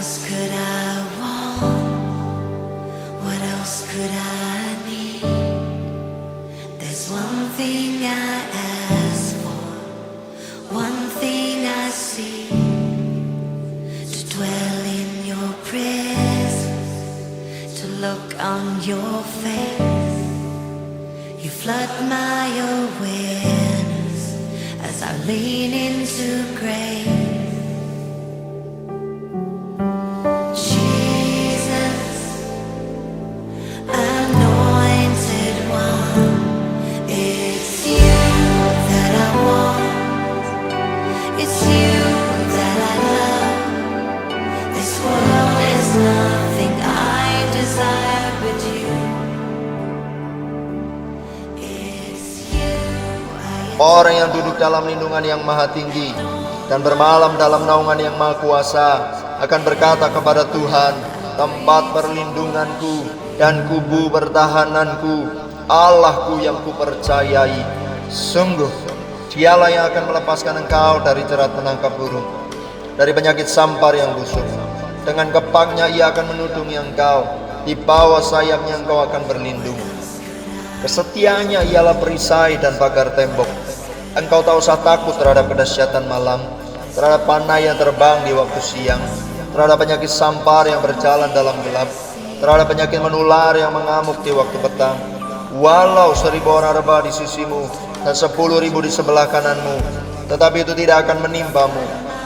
else could I want? What else could I need? There's one thing I ask for, one thing I seek, to dwell in your presence, to look on your face. You flood my awareness as I lean into grace. Orang yang duduk dalam lindungan yang maha tinggi dan bermalam dalam naungan yang maha kuasa akan berkata kepada Tuhan, tempat perlindunganku dan kubu pertahananku, Allahku yang kupercayai. Sungguh, Dialah yang akan melepaskan engkau dari jerat penangkap burung, dari penyakit sampar yang busuk. Dengan kepaknya Ia akan menudungi engkau, di bawah sayapnya engkau akan berlindung. Kesetiaannya ialah perisai dan pagar tembok. Engkau tak usah takut terhadap kedahsyatan malam, terhadap panah yang terbang di waktu siang, terhadap penyakit sampar yang berjalan dalam gelap, terhadap penyakit menular yang mengamuk di waktu petang. Walau 1000 orang rebah di sisimu dan 10.000 di sebelah kananmu, tetapi itu tidak akan menimpamu.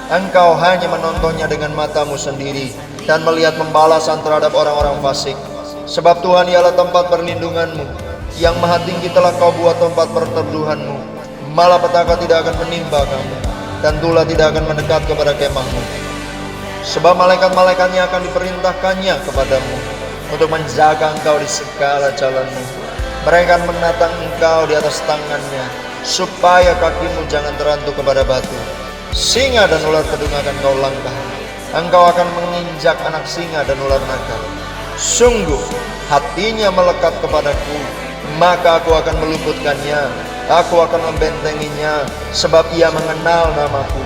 Engkau hanya menontonnya dengan matamu sendiri dan melihat pembalasan terhadap orang-orang fasik. Sebab Tuhan ialah tempat perlindunganmu, yang maha tinggi telah kau buat tempat perteduhanmu. Malapetaka tidak akan menimpa kamu, dan tulah tidak akan mendekat kepada kemahmu. Sebab malaikat-malaikatnya akan diperintahkannya kepadamu untuk menjaga engkau di segala jalanmu. Mereka akan menatang engkau di atas tangannya, supaya kakimu jangan terantuk kepada batu. Singa dan ular kedung akan kau langkah. Engkau akan menginjak anak singa dan ular naga. Sungguh hatinya melekat kepadaku, maka aku akan meluputkannya. Aku akan membentenginya, sebab ia mengenal namaku.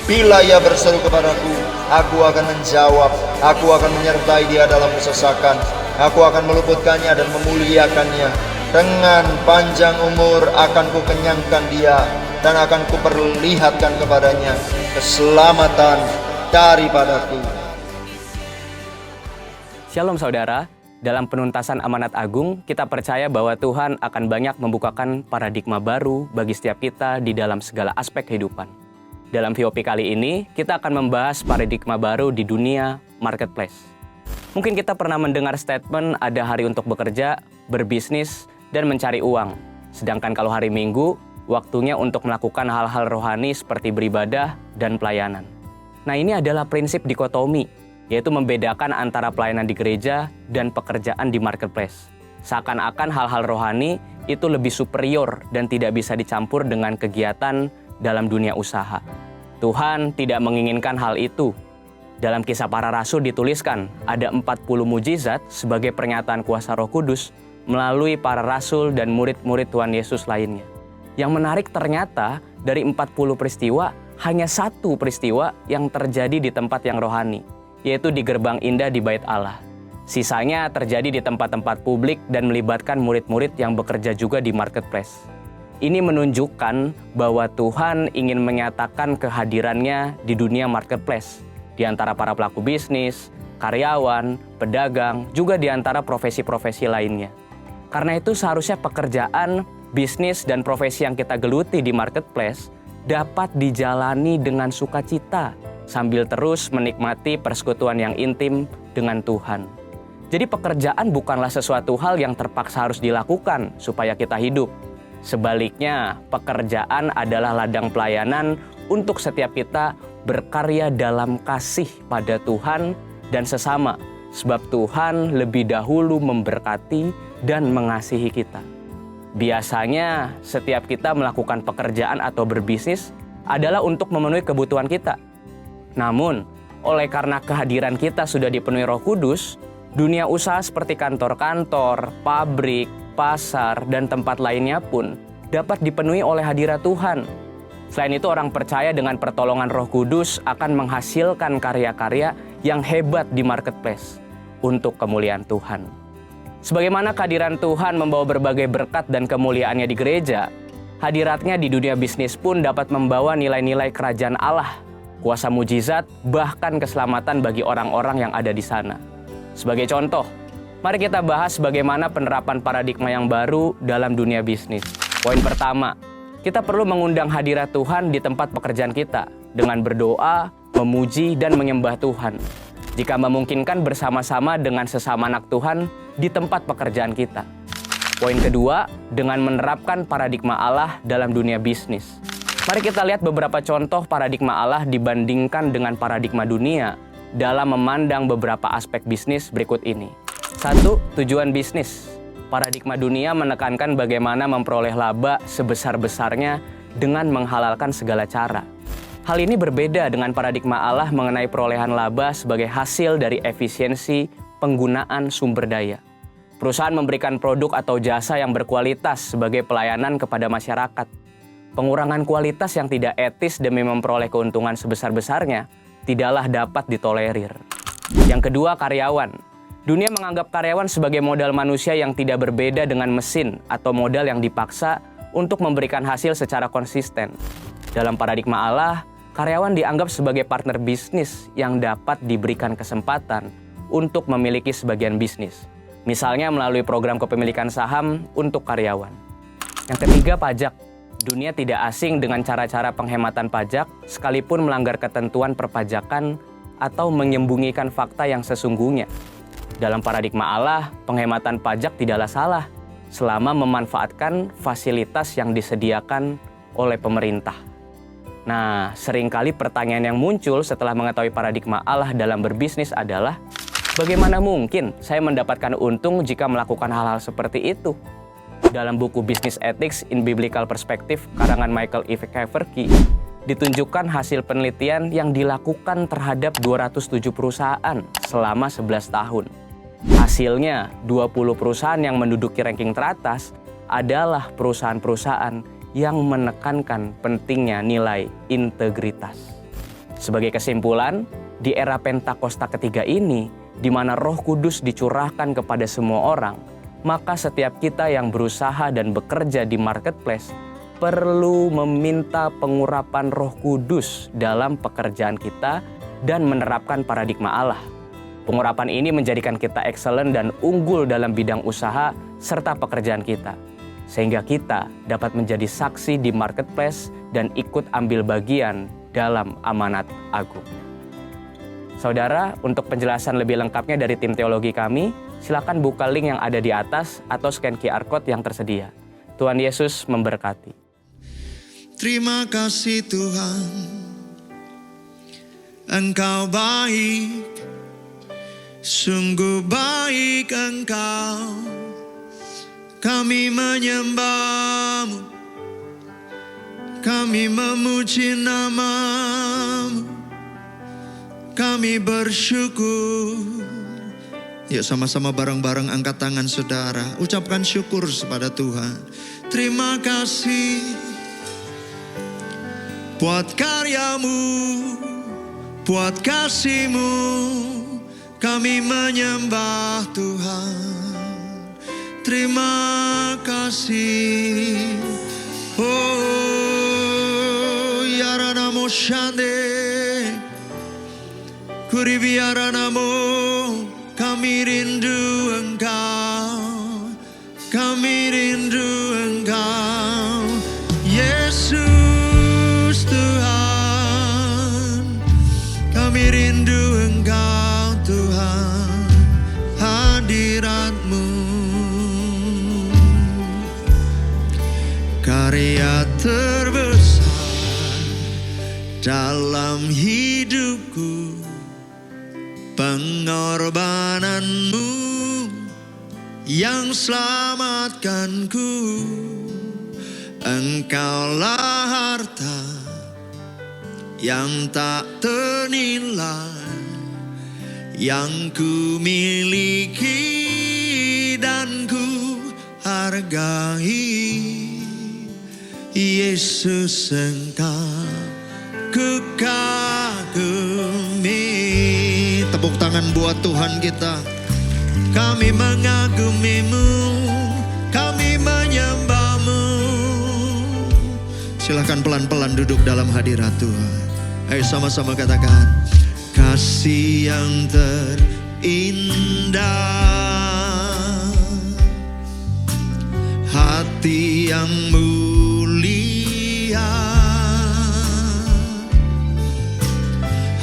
Bila ia berseru kepadaku, aku akan menjawab. Aku akan menyertai dia dalam kesesakan. Aku akan meluputkannya dan memuliakannya. Dengan panjang umur akan kukenyangkan dia, dan akan kuperlihatkan kepadanya keselamatan daripadaku. Shalom saudara. Dalam penuntasan amanat agung, kita percaya bahwa Tuhan akan banyak membukakan paradigma baru bagi setiap kita di dalam segala aspek kehidupan. Dalam VOP kali ini, kita akan membahas paradigma baru di dunia marketplace. Mungkin kita pernah mendengar statement ada hari untuk bekerja, berbisnis, dan mencari uang. Sedangkan kalau hari Minggu, waktunya untuk melakukan hal-hal rohani seperti beribadah dan pelayanan. Nah, ini adalah prinsip dikotomi, yaitu membedakan antara pelayanan di gereja dan pekerjaan di marketplace. Seakan-akan hal-hal rohani itu lebih superior dan tidak bisa dicampur dengan kegiatan dalam dunia usaha. Tuhan tidak menginginkan hal itu. Dalam Kisah Para Rasul dituliskan, ada 40 mujizat sebagai pernyataan kuasa Roh Kudus melalui para rasul dan murid-murid Tuhan Yesus lainnya. Yang menarik ternyata dari 40 peristiwa, hanya satu peristiwa yang terjadi di tempat yang rohani, yaitu di gerbang indah di Bait Allah. Sisanya terjadi di tempat-tempat publik dan melibatkan murid-murid yang bekerja juga di marketplace. Ini menunjukkan bahwa Tuhan ingin menyatakan kehadirannya di dunia marketplace, di antara para pelaku bisnis, karyawan, pedagang, juga di antara profesi-profesi lainnya. Karena itu seharusnya pekerjaan, bisnis, dan profesi yang kita geluti di marketplace dapat dijalani dengan sukacita, sambil terus menikmati persekutuan yang intim dengan Tuhan. Jadi pekerjaan bukanlah sesuatu hal yang terpaksa harus dilakukan supaya kita hidup. Sebaliknya, pekerjaan adalah ladang pelayanan untuk setiap kita berkarya dalam kasih pada Tuhan dan sesama. Sebab Tuhan lebih dahulu memberkati dan mengasihi kita. Biasanya setiap kita melakukan pekerjaan atau berbisnis adalah untuk memenuhi kebutuhan kita. Namun, oleh karena kehadiran kita sudah dipenuhi Roh Kudus, dunia usaha seperti kantor-kantor, pabrik, pasar, dan tempat lainnya pun dapat dipenuhi oleh hadirat Tuhan. Selain itu, orang percaya dengan pertolongan Roh Kudus akan menghasilkan karya-karya yang hebat di marketplace untuk kemuliaan Tuhan. Sebagaimana kehadiran Tuhan membawa berbagai berkat dan kemuliaannya di gereja, hadiratnya di dunia bisnis pun dapat membawa nilai-nilai kerajaan Allah, kuasa mujizat, bahkan keselamatan bagi orang-orang yang ada di sana. Sebagai contoh, mari kita bahas bagaimana penerapan paradigma yang baru dalam dunia bisnis. Poin pertama, kita perlu mengundang hadirat Tuhan di tempat pekerjaan kita dengan berdoa, memuji, dan menyembah Tuhan. Jika memungkinkan bersama-sama dengan sesama anak Tuhan di tempat pekerjaan kita. Poin kedua, dengan menerapkan paradigma Allah dalam dunia bisnis. Mari kita lihat beberapa contoh paradigma Allah dibandingkan dengan paradigma dunia dalam memandang beberapa aspek bisnis berikut ini. 1. Tujuan bisnis. Paradigma dunia menekankan bagaimana memperoleh laba sebesar-besarnya dengan menghalalkan segala cara. Hal ini berbeda dengan paradigma Allah mengenai perolehan laba sebagai hasil dari efisiensi penggunaan sumber daya. Perusahaan memberikan produk atau jasa yang berkualitas sebagai pelayanan kepada masyarakat. Pengurangan kualitas yang tidak etis demi memperoleh keuntungan sebesar-besarnya tidaklah dapat ditolerir. Yang kedua, karyawan. Dunia menganggap karyawan sebagai modal manusia yang tidak berbeda dengan mesin atau modal yang dipaksa untuk memberikan hasil secara konsisten. Dalam paradigma Allah, karyawan dianggap sebagai partner bisnis yang dapat diberikan kesempatan untuk memiliki sebagian bisnis. Misalnya melalui program kepemilikan saham untuk karyawan. Yang ketiga, pajak. Dunia tidak asing dengan cara-cara penghematan pajak sekalipun melanggar ketentuan perpajakan atau menyembunyikan fakta yang sesungguhnya. Dalam paradigma Allah, penghematan pajak tidaklah salah selama memanfaatkan fasilitas yang disediakan oleh pemerintah. Nah, seringkali pertanyaan yang muncul setelah mengetahui paradigma Allah dalam berbisnis adalah, bagaimana mungkin saya mendapatkan untung jika melakukan hal-hal seperti itu? Dalam buku Business Ethics in Biblical Perspective karangan Michael E. Keverky, ditunjukkan hasil penelitian yang dilakukan terhadap 207 perusahaan selama 11 tahun. Hasilnya, 20 perusahaan yang menduduki ranking teratas adalah perusahaan-perusahaan yang menekankan pentingnya nilai integritas. Sebagai kesimpulan, di era Pentakosta ketiga ini, di mana Roh Kudus dicurahkan kepada semua orang, maka setiap kita yang berusaha dan bekerja di marketplace perlu meminta pengurapan Roh Kudus dalam pekerjaan kita dan menerapkan paradigma Allah. Pengurapan ini menjadikan kita excellent dan unggul dalam bidang usaha serta pekerjaan kita, sehingga kita dapat menjadi saksi di marketplace dan ikut ambil bagian dalam amanat agung. Saudara, untuk penjelasan lebih lengkapnya dari tim teologi kami, silakan buka link yang ada di atas atau scan QR Code yang tersedia. Tuhan Yesus memberkati. Terima kasih Tuhan, Engkau baik, sungguh baik Engkau. Kami menyembah-Mu, kami memuji nama-Mu, kami bersyukur. Yuk sama-sama bareng-bareng angkat tangan saudara, ucapkan syukur kepada Tuhan. Terima kasih buat karya-Mu, buat kasih-Mu, kami menyembah Tuhan. Terima kasih. Oh, Yaranamo Shande, Kuribiaranamo, kami rindu Engkau, kami rindu Engkau, Yesus Tuhan, kami rindu Engkau Tuhan, hadirat-Mu, karya terbesar dalam hidupku, pengorbanan-Mu yang selamatkanku. Engkaulah harta yang tak ternilai yang ku miliki dan ku hargai. Yesus Yesus Engkau ku kagumi. Tepuk tangan buat Tuhan kita. Kami mengagumimu, kami menyembahmu. Silahkan pelan-pelan duduk dalam hadirat Tuhan. Ayo sama-sama katakan, kasih yang terindah, hati yang mulia,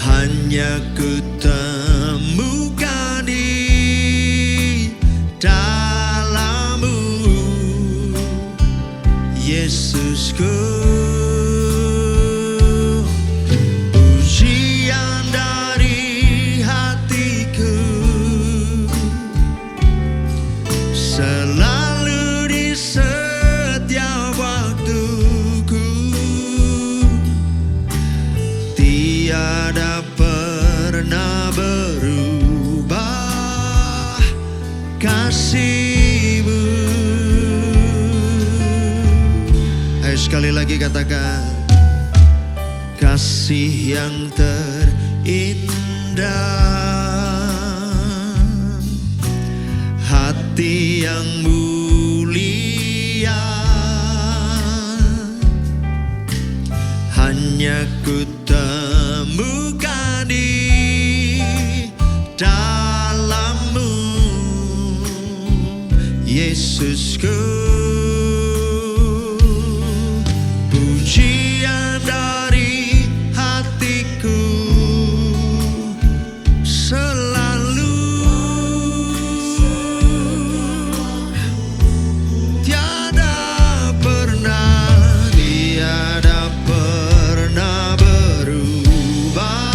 hanya ku temukan di dalam-Mu, Yesusku. Pujian dari hatiku selalu di setiap waktuku, tiada pernah berubah kasih-Mu. Ayo sekali lagi katakan, kasih yang terindah, hati yang mulia, hanya ku temukan di dalam-Mu, Yesusku. Pujian dari hatiku selalu, tiada pernah berubah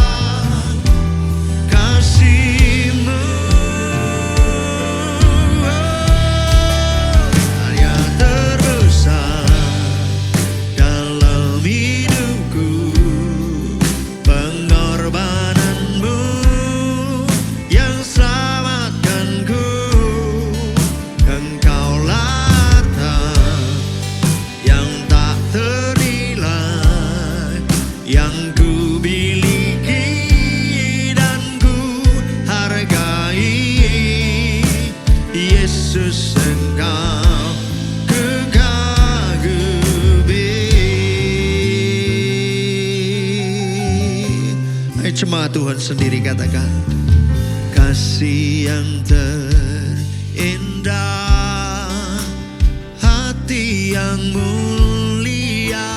kasih-Mu. Hanya terbesar dalam hidupku, pengorbanan-Mu yang selamatkanku. Engkaulah yang tak ternilai, yang ku miliki dan ku hargai. Yesus Engkau ku kagumi. Ayo cuma Tuhan sendiri katakan, kasih yang terindah, hati yang mulia,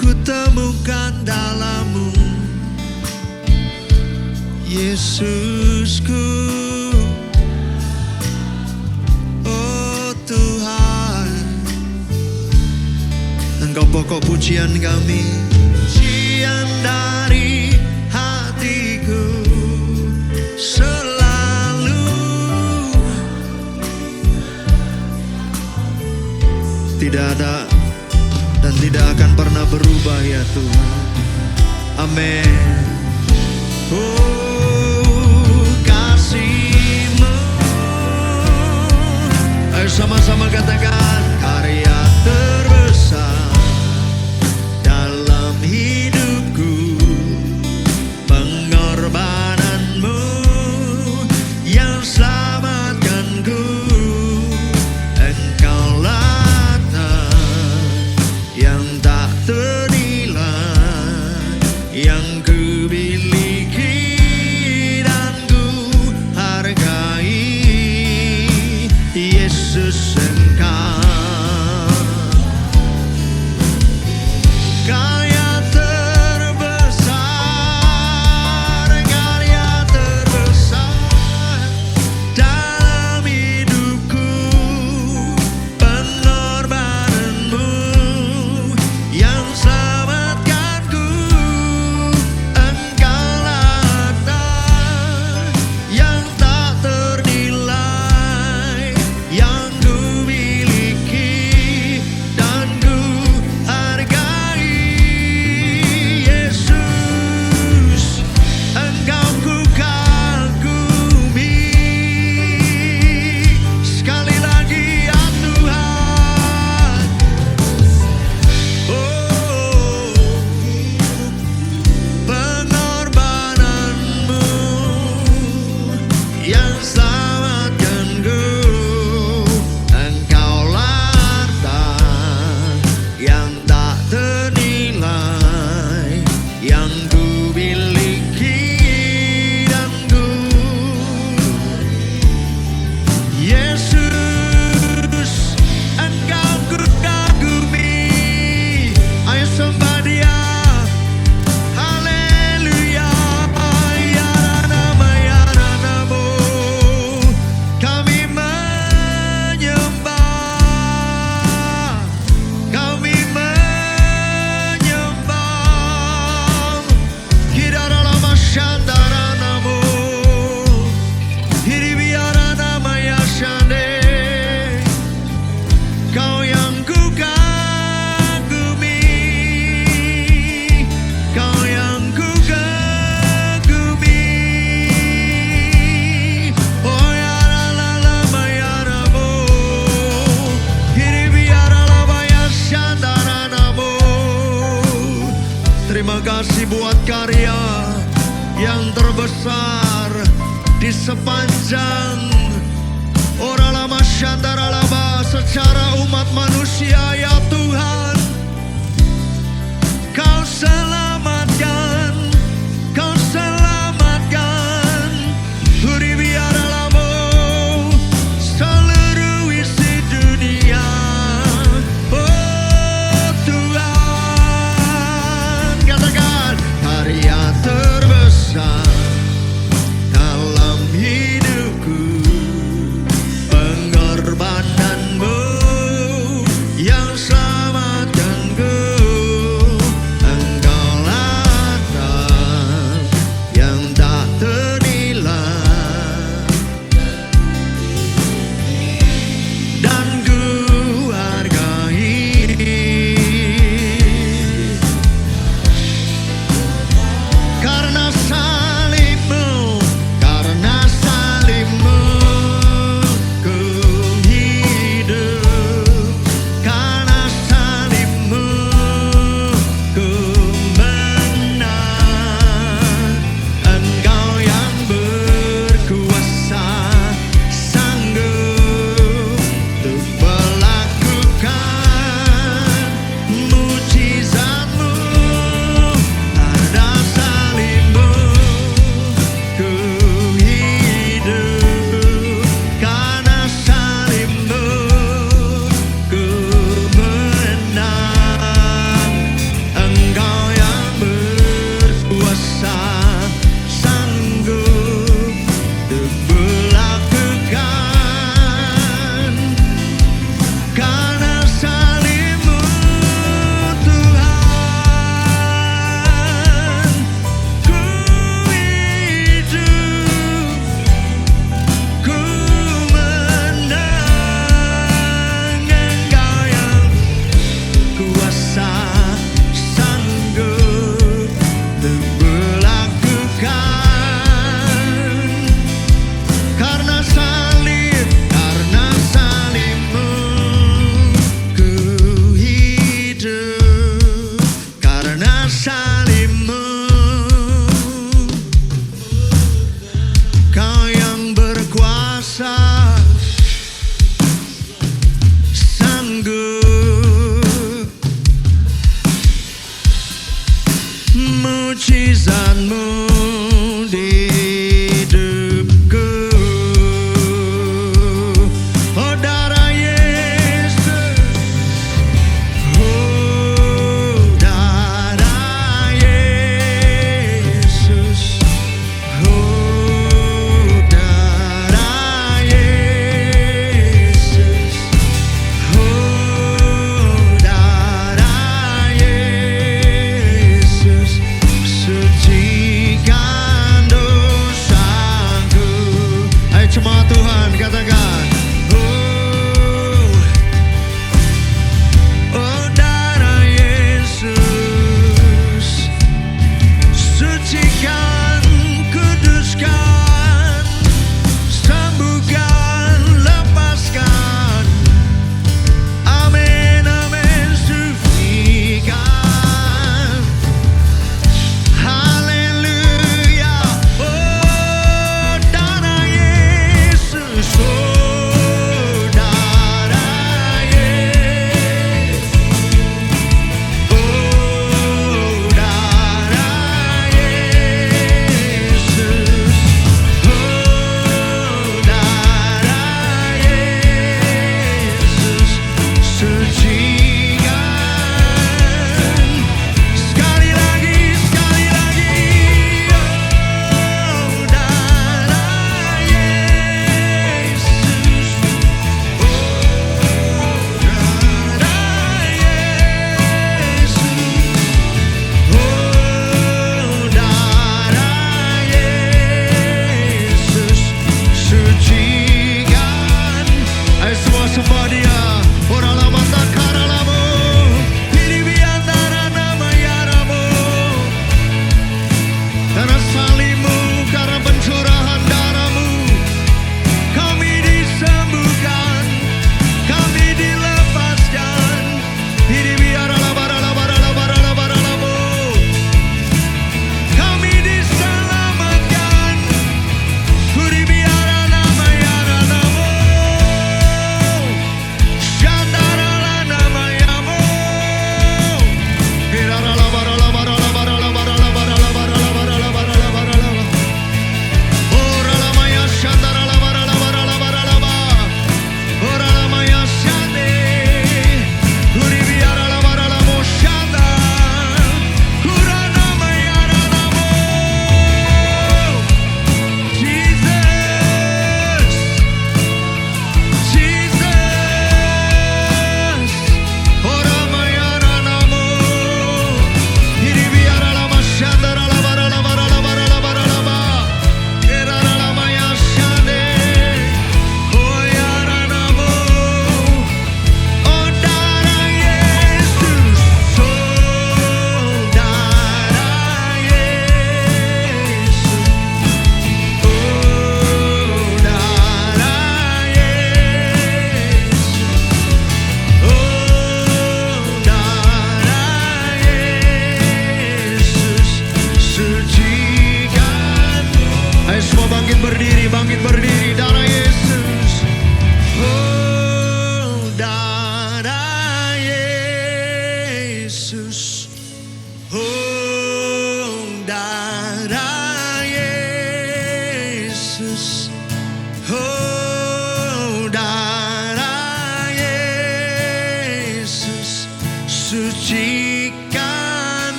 ku temukan dalam-Mu, Yesusku. Oh Tuhan, Engkau pokok pujian kami. Pujian dari hatiku selalu, tidak ada dan tidak akan pernah berubah ya Tuhan. Amin. Oh kasih-Mu, ayo sama-sama katakan, karya terbesar dalam hidupku, pengorbanan-Mu yang selamatkanku. Engkaulah yang tak ternilai, yang ku miliki dan ku hargai. Yesus Engkau karya terbesar dalam hidupku, pengorbanan-Mu yang selamatkanku. Shandara namo Hiribiara namaya shande. Kau yang ku kagumi, kau yang ku kagumi. Oh ya la la la ma ya namo Hiribiara namaya Shandara namo. Terima kasih buat karya yang terbesar di sepanjang Ora lama Shandara lama secara umat manusia ya Tuhan. Kau selamatkan, kau selamatkan Huribiara lamo seluruh isi dunia. Oh Tuhan, katakan karya terbesar dalam hidupku, pengorbananmu yang selamatkanku. Engkaulah Tuhan yang tak ternilai, dan ku hargai. Karena salibmu, karena salibmu ku hidup. Karena salibmu ku menang. Engkau yang berkuasa, sanggup untuk melakukan mujizatmu. Ada salibmu ku hidup, karena salibmu ku menang. Engkau yang berkuasa, sanggup untuk melakukan. Karena salibmu Tuhan, ku hidup, ku menang. Engkau yang kuasa, sanggup untuk melakukan. Karena salibmu ku hidup. Karena salibmu kau yang berkuasa, sanggup mujizatmu di hidupku. Oh darah Yesus, oh darah Yesus, oh darah Yesus, oh darah Yesus, sucikan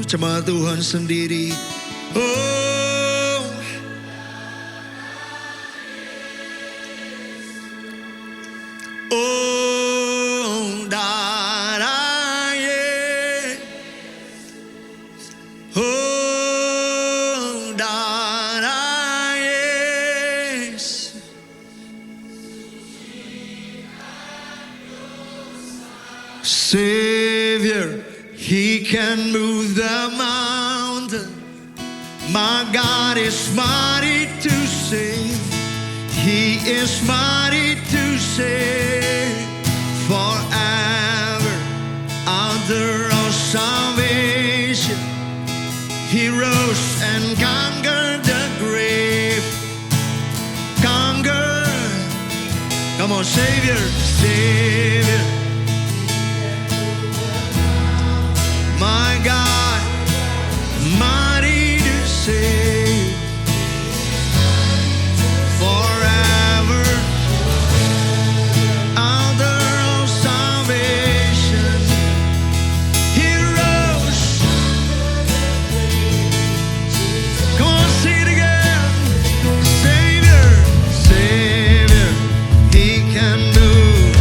cuma Tuhan sendiri. Oh, oh, darah oh, darah Yesus. Savior, He can move the mountain. My God is mighty to save. He is mighty to save. Forever, author of salvation. He rose and conquered the grave. Conquered. Come on, Savior, Savior. My God, mighty to save. Forever, author of salvation. He rose. Come on, sing it again. Savior, Savior, He can move.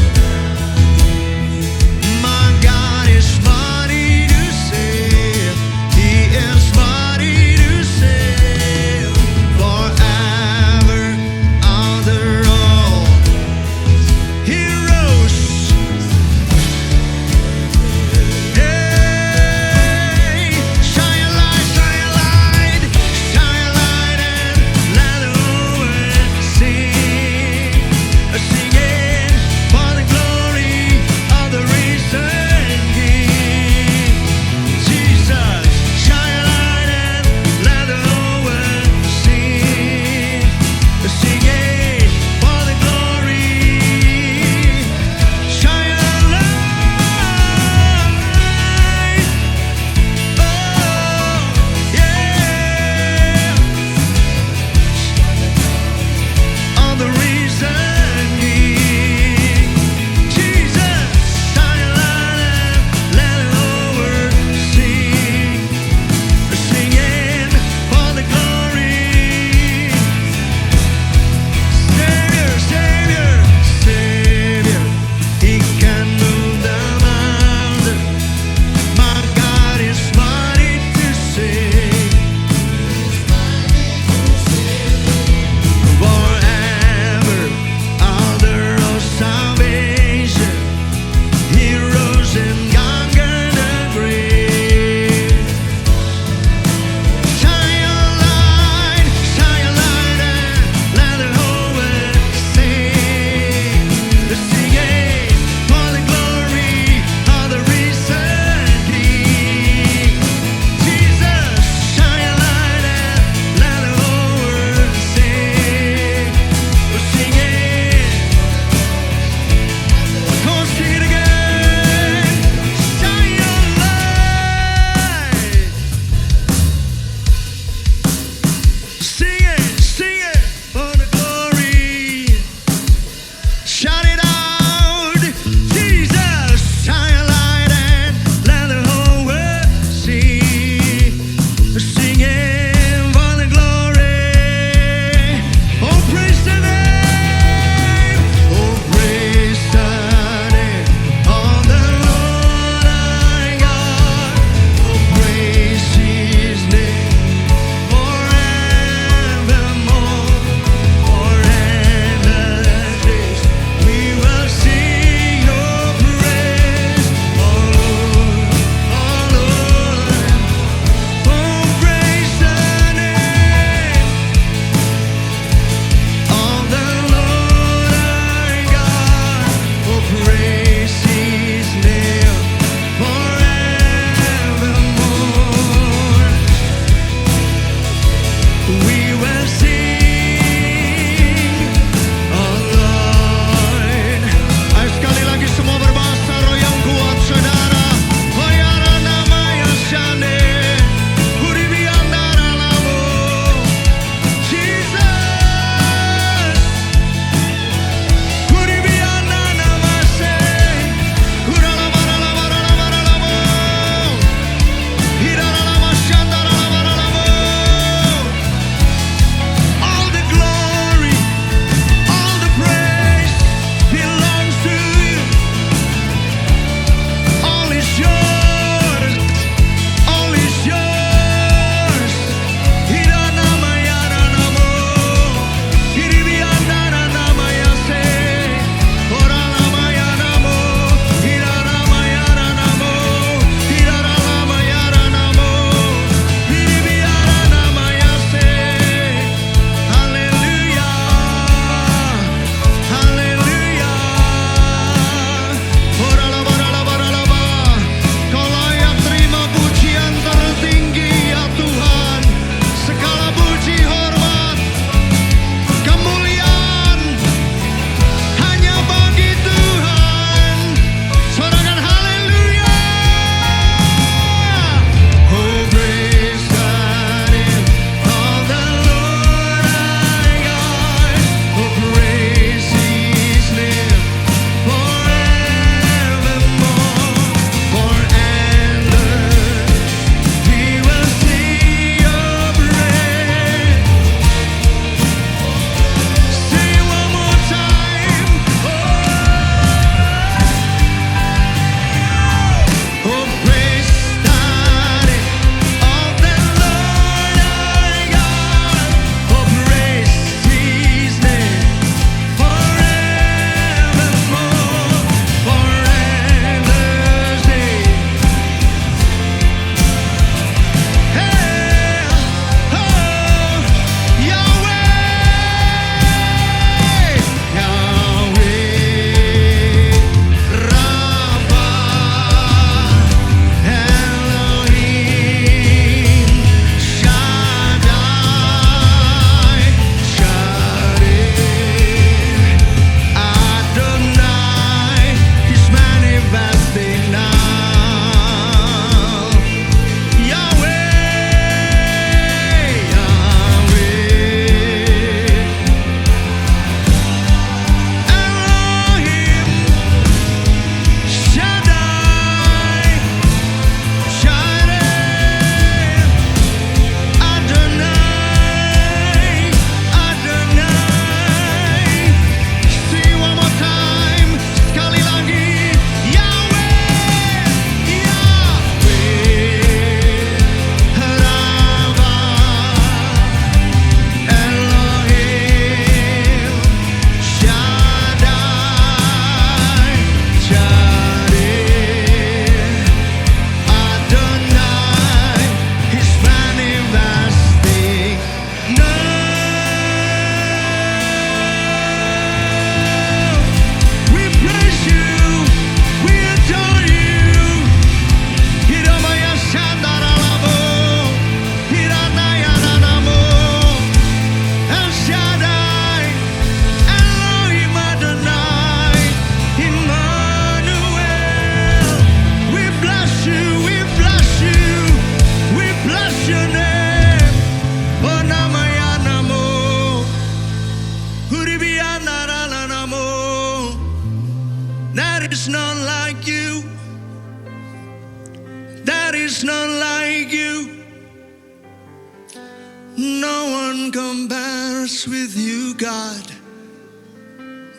one compares with you, God.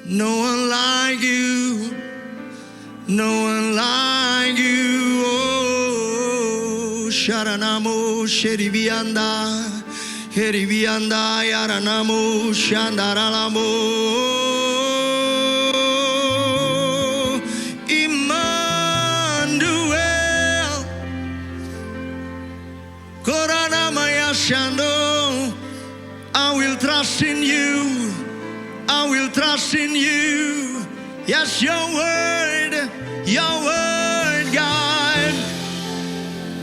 No one like you. No one like you. Oh, Sharanamo Sheribianda. Heribianda Yaranamo Shandaralamo. Emmanuel. Koranamaya Shando. I will trust in you. I will trust in you. Yes, your word, God.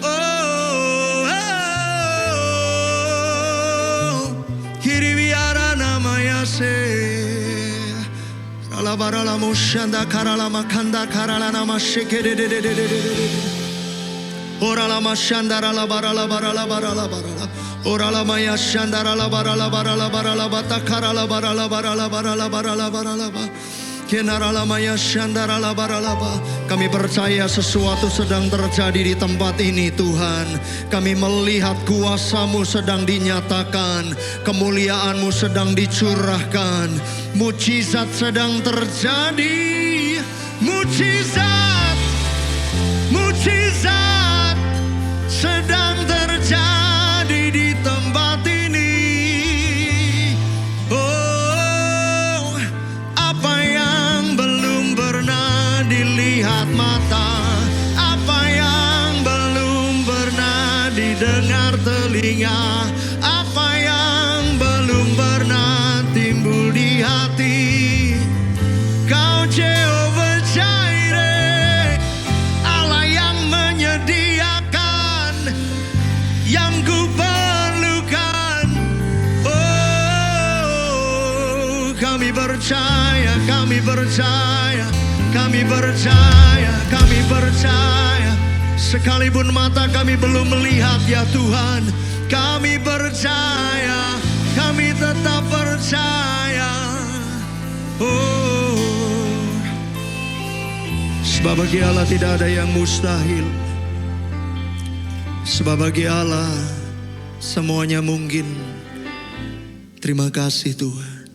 Oh, Hiribiara namaya se. Ralabarala moshanda karala makanda karala namashike de. Orala mashanda ralabarala barala barala barala. Orala maya shandara la barala barala barala batakara la barala barala barala barala barala ba. Kenara la maya shandara la barala ba. Kami percaya sesuatu sedang terjadi di tempat ini, Tuhan. Kami melihat kuasa-Mu sedang dinyatakan, kemuliaan-Mu sedang dicurahkan, mukjizat sedang terjadi, mukjizat sedang terjadi di tempat ini. Oh, apa yang belum pernah dilihat mata, apa yang belum pernah didengar telinga, apa yang belum pernah timbul di hati. Kau Jehovah Jireh, Allah yang menyediakan yang ku perlukan. Oh, kami percaya, kami percaya, kami percaya, kami percaya. Sekalipun mata kami belum melihat ya Tuhan, kami percaya, kami tetap percaya. Oh, sebab bagi Allah tidak ada yang mustahil. Sebab bagi Allah semuanya mungkin. Terima kasih Tuhan.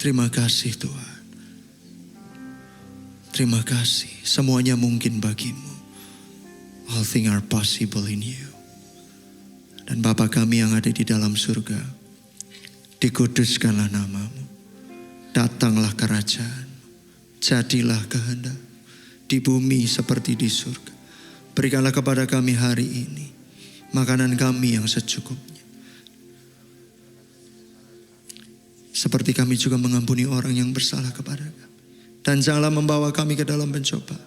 Terima kasih Tuhan. Terima kasih. Semuanya mungkin bagimu. All things are possible in you. Dan Bapa kami yang ada di dalam surga, dikuduskanlah namamu. Datanglah kerajaan. Jadilah kehendak di bumi seperti di surga. Berikanlah kepada kami hari ini makanan kami yang secukupnya. Seperti kami juga mengampuni orang yang bersalah kepada kami. Dan janganlah membawa kami ke dalam pencobaan,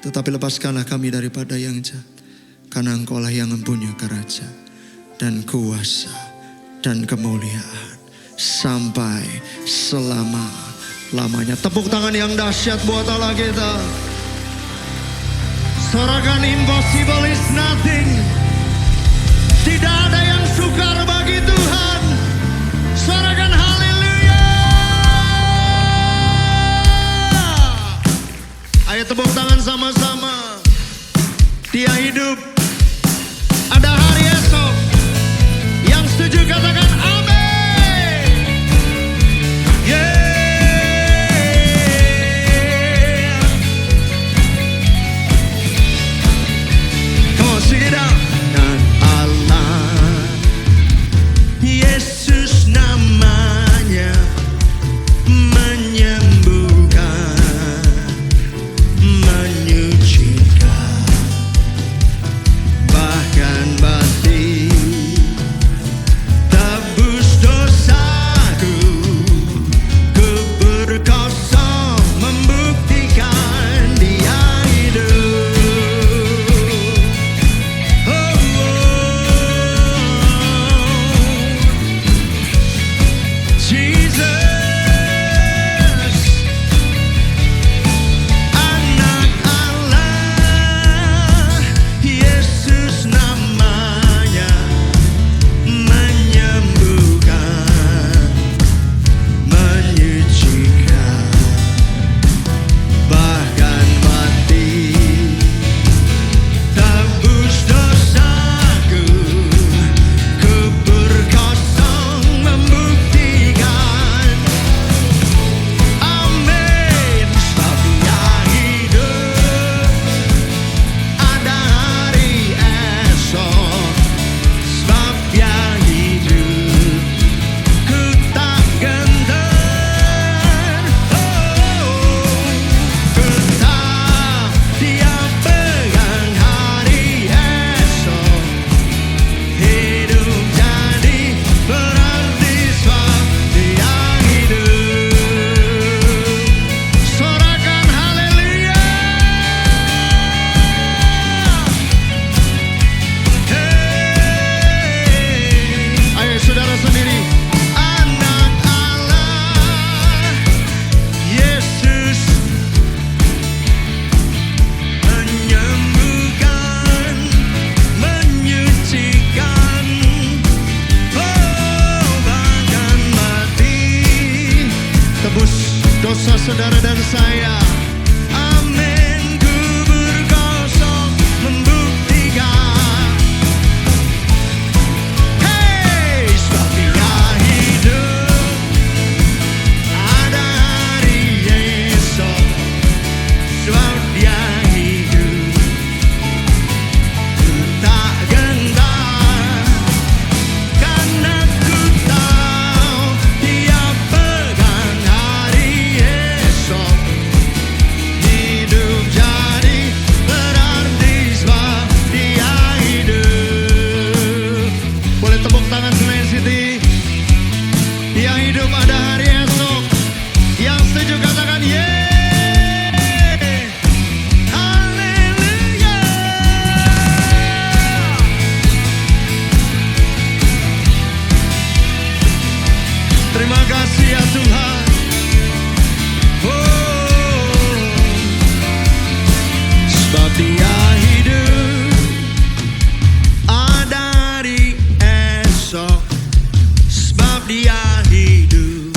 tetapi lepaskanlah kami daripada yang jahat. Karena Engkaulah yang mempunyai kerajaan dan kuasa dan kemuliaan sampai selama-lamanya. Tepuk tangan yang dahsyat buat Allah kita. Sorakan impossible is nothing. Tidak ada yang sukar bagi Tuhan. Sorakan haleluya. Ayo tepuk tangan sama-sama. Dia hidup. Ada hari esok. Yang setuju katakan amin. Yeah. Dan Allah Yesus namanya menyembuhkan, menyucikan. saudara dan saya. Amin, kubur kosong membuktikan. Hey, sebab Dia hidup, ada hari esok. Sebab Dia hidup, ku tak gentar, karena ku tahu Dia pegang hari esok. Hidup jadi berarti sebab Dia hidup. Boleh tepuk tangan Senayan City. Dia hidup, ada hari esok. Yang setuju katakan yeay. Haleluya. Terima kasih ya Tuhan. Oh, sebab Dia hidup, ada hari esok. Sebab Dia hidup,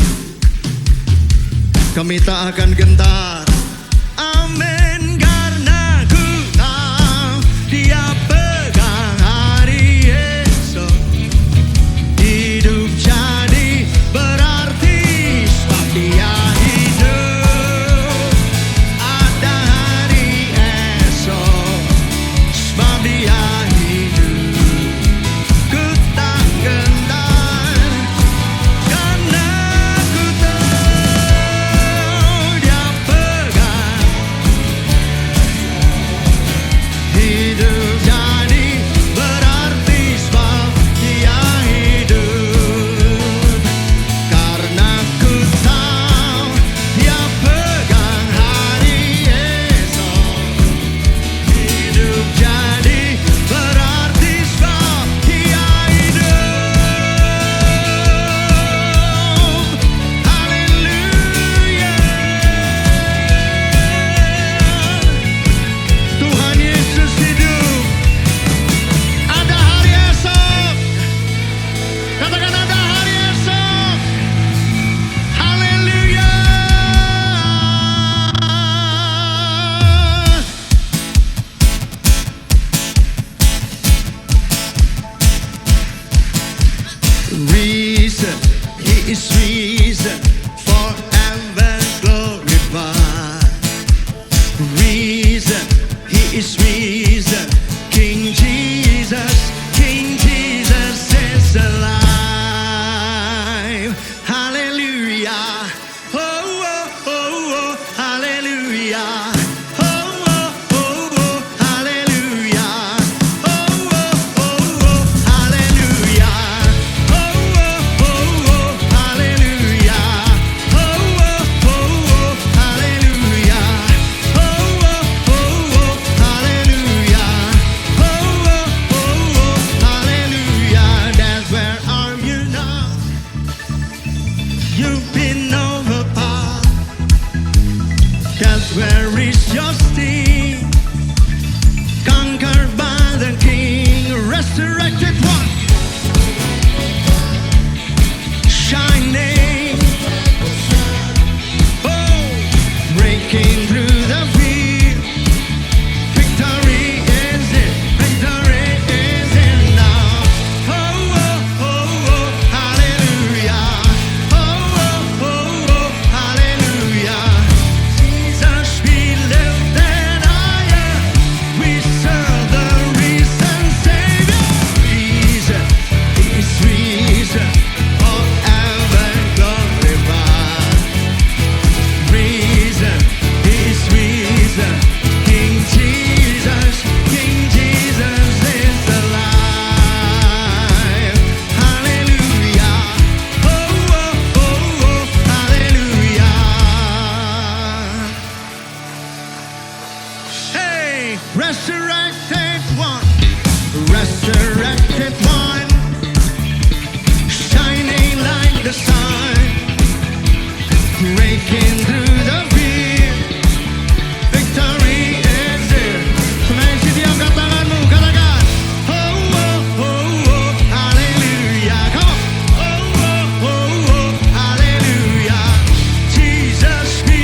kami tak akan gentar. Amin, karena ku tahu Dia pegang hari esok. Hidup jadi berarti sebab Dia hidup, ada hari esok. Sebab Dia hidup, ku tak gentar, karena ku tahu Dia pegang. Hidup jadi berarti sebab Dia hidup, karena ku tahu Dia pegang hari esok. Hidup jadi berarti sebab Dia hidup. Haleluya. Tuhan Yesus hidup, ada hari esok. Katakan ada hari esok. Haleluya. Reason, He is reason, forever glorified. Reason, He is reason, King Jesus is alive. Hallelujah. Oh, oh, oh, oh, hallelujah. Oh, oh, oh, oh, hallelujah. Oh, oh, oh, oh, hallelujah. Oh, oh, oh, oh, hallelujah. Oh, oh, oh, oh, hallelujah. Oh, oh, oh, oh, hallelujah. Oh, oh, oh, oh, hallelujah. That's where are you now? You've been overpowered. That's where is your sting. Conquered by the King, resurrected one, shining. Oh, breaking through the field. Victory is in, victory is in now. Oh, oh, oh, oh, hallelujah. Oh, oh, oh, oh, hallelujah. Jesus be lifted higher. We serve the risen Savior. Reason, He is reason, forever glorified. Reason, He is reason, King Jesus is alive. Hallelujah. Oh, oh, oh, oh, hallelujah. Hey, resurrected one, shining like the sun, breaking through the field. Victory is here. Senayan City, angkat tanganmu, katakan. Oh, oh, oh, oh, hallelujah. Come on. Oh, oh, oh, oh, hallelujah. Jesus be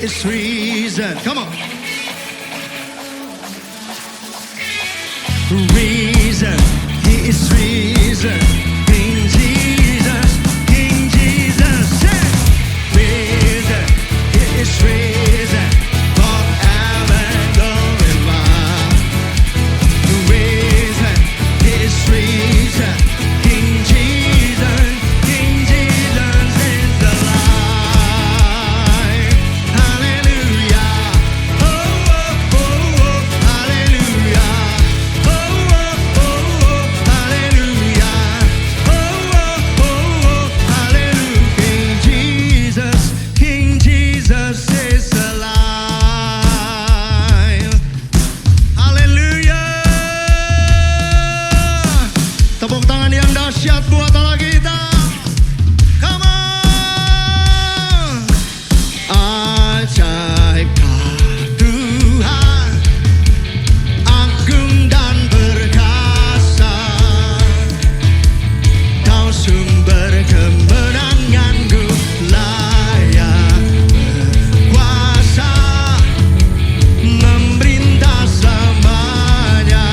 is risen. Come on. Risen, he is risen. King Jesus, King Jesus. Say, risen, he is risen. Forever glorified. Risen, he is risen. King Jesus, King Jesus is alive. Hallelujah. Oh, oh, oh, oh, hallelujah. Oh, oh, oh, oh, hallelujah. Oh, oh, oh, oh, hallelujah. King Jesus is alive. Haleluya. Tepuk tangan yang dahsyat buat Allah kita. Come on. Ajaibkah Tuhan, agung dan perkasa. Kau sumber kemenanganku, layak berkuasa, memerintah selamanya.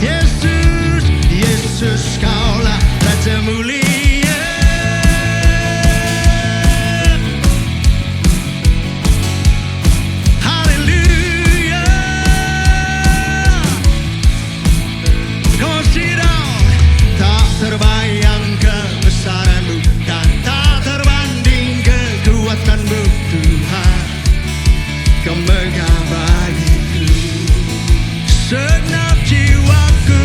Yesus, Yesus, Kaulah Raja mulia. Haleluya. Kau sidang, tak terbayang kebesaranmu dan tak terbanding kekuatanmu, Tuhan. Kau megah bagiku segenap jiwaku,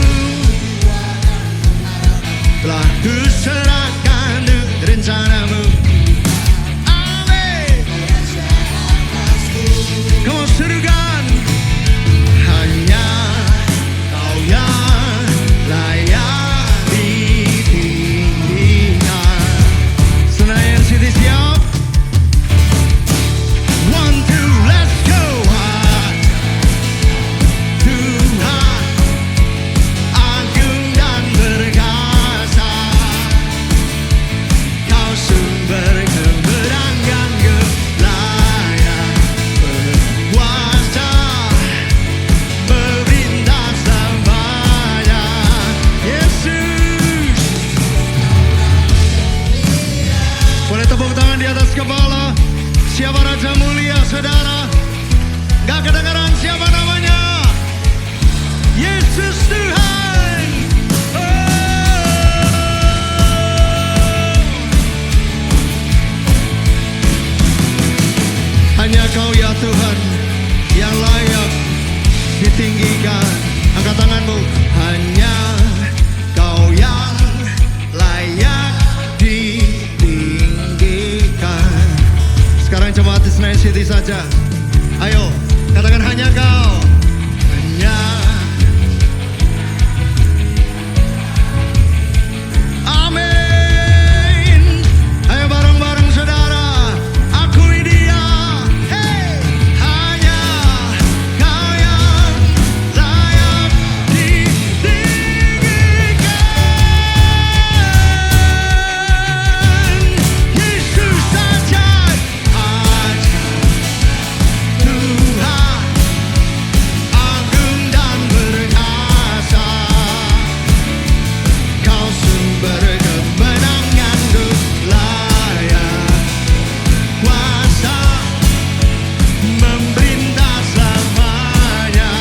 telah kuserahkan rencanamu. Amin. Kau serukan, hanya Kau yang layak ditinggikan. Senayan City siap? 1, 2, let's go. Tuhan agung dan perkasa, Kau sumber kemenanganku, layak berkuasa, memerintah selamanya. Yesus. Boleh tepuk tangan di atas kepala. Siapa Raja mulia, saudara? Gak kedengaran siapa namanya? Yesus Tuhan. Oh. Hanya Kau ya Tuhan yang layak ditinggikan. Angkat tanganmu. Hanya Kau yang layak ditinggikan. Sekarang jemaat di Senayan City saja. Ayo, katakan hanya Kau. Hanya. Amin. Ayo bareng-bareng saudara, akui Dia. Hey, hanya Kau yang layak ditinggikan. Yesus saja. Tuhan agung dan perkasa, Kau sumber kemenanganku, layak kuasa, memerintah selamanya.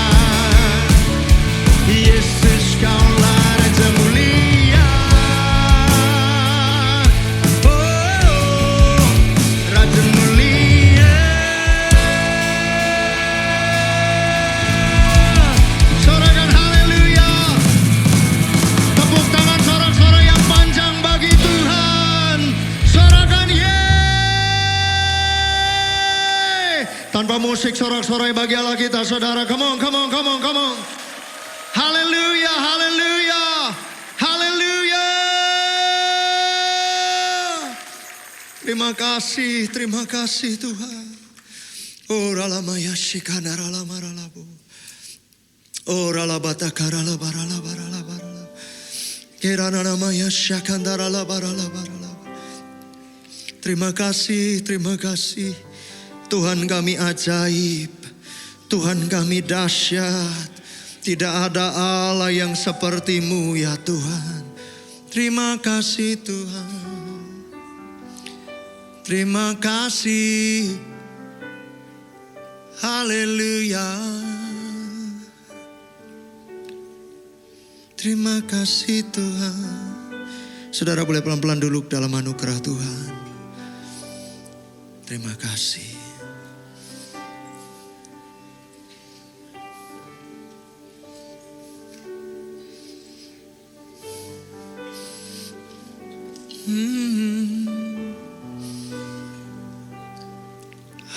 Yesus, Kaulah Raja mulia. Oh, Raja mulia. Sorakan haleluya. Tepuk tangan sorak-sorai yang panjang bagi Tuhan. Sorakan yeay. Tanpa musik sorak-sorai bagi Allah kita, saudara. Come on, come on, come on, come on. Haleluya, haleluya, haleluya. Terima kasih Tuhan. Oh ralamaya shikana ralamaralabu. Oh ralabata karala barala barala barala. Kirana namanya syakandara la barala barala. Terima kasih, terima kasih. Tuhan kami ajaib, Tuhan kami dahsyat. Tidak ada Allah yang seperti-Mu ya Tuhan. Terima kasih Tuhan. Terima kasih. Haleluya. Terima kasih Tuhan. Saudara boleh pelan-pelan duduk dalam anugerah Tuhan. Terima kasih.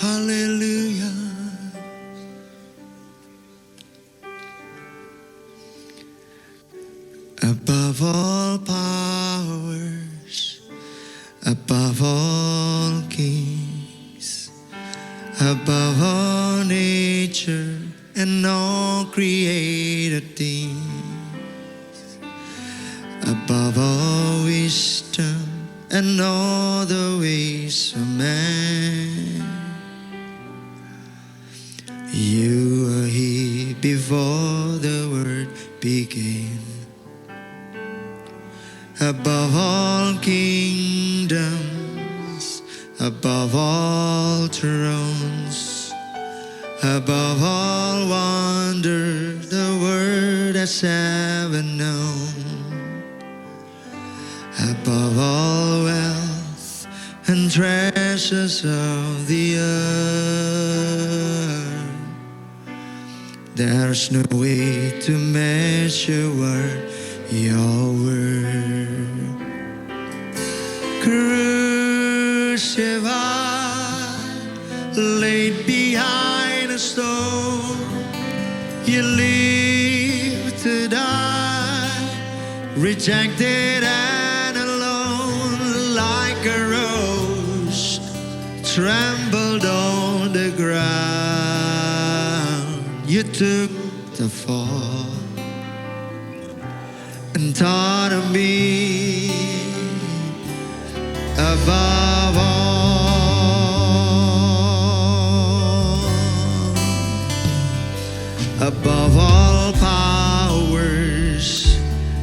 Haleluya. Above all powers, above all kings, above all nature and all created things, above all wisdom and all the ways of man. You were here before the world began. Above all kingdoms, above all thrones, above all wonder the world has ever known, above all wealth and treasures of the earth. There's no way to measure your word. Crucified, laid behind a stone, you live to die, rejected and alone, like a rose trembled on the ground. You took the fall and taught me above all powers,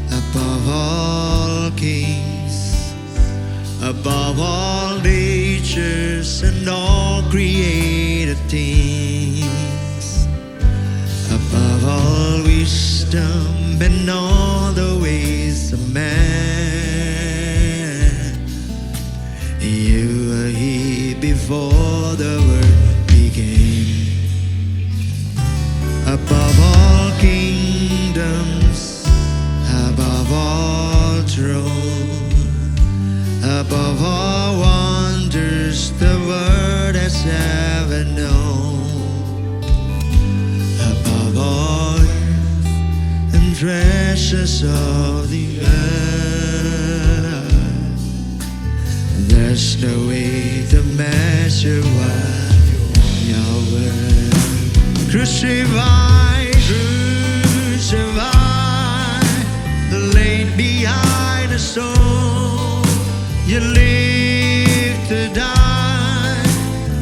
above all kings, above all natures and all created things, above all wisdom and all the ways of man. You were here before the world began. Above all kingdoms, above all thrones, above all wonders the world has ever known, above all treasures of the earth. There's no way to measure what your word. Crucified, crucified, laid behind a stone, you live to die,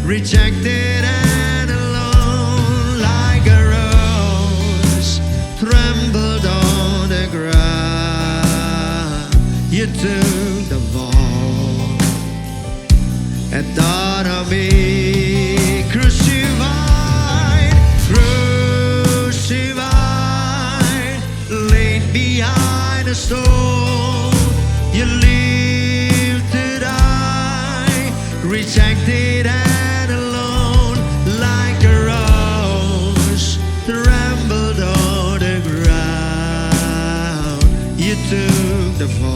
rejected and alone, like a rose trembled on the ground. You took the fall and thought of me. Crucified, crucified, laid behind a stone, you live to die, rejected and alone, like a rose trembled on the ground. You took the fall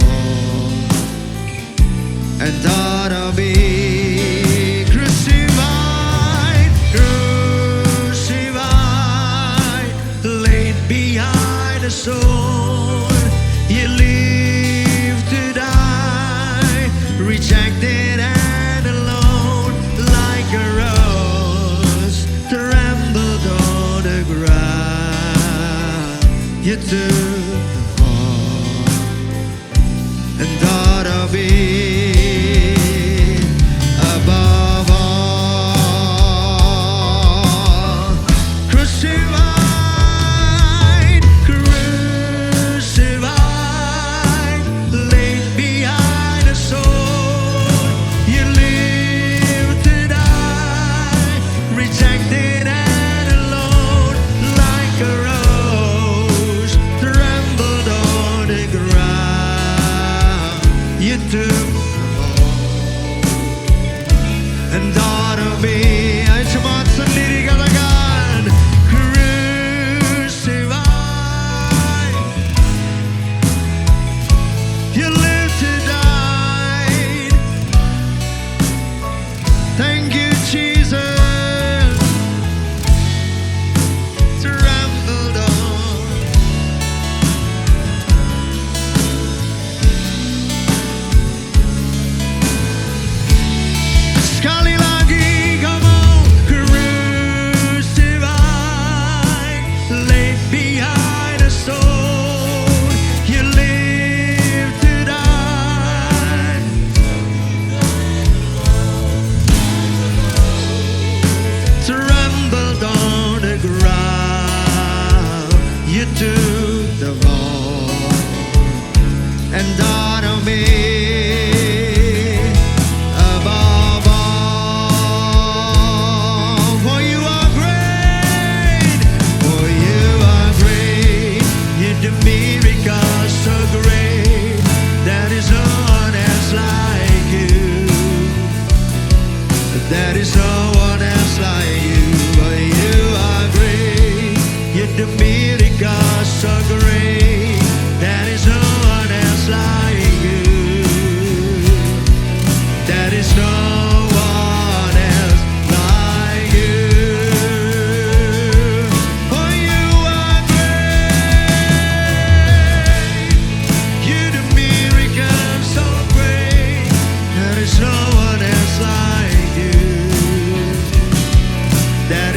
and thought of me. Crucified, crucified, laid behind a stone, you live to die, rejected and alone, like a rose trembled on the ground. You took the fall and thought of it above all.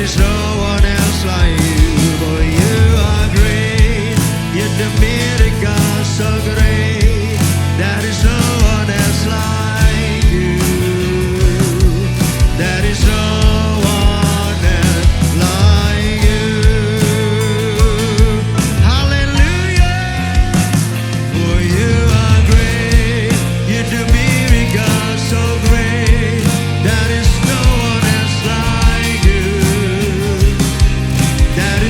is no one else like you. For you are great. You do miracles so great. There is no one else like you. There is no one else like you. Hallelujah. For you are great. You do miracles so great. There is no one else like you. There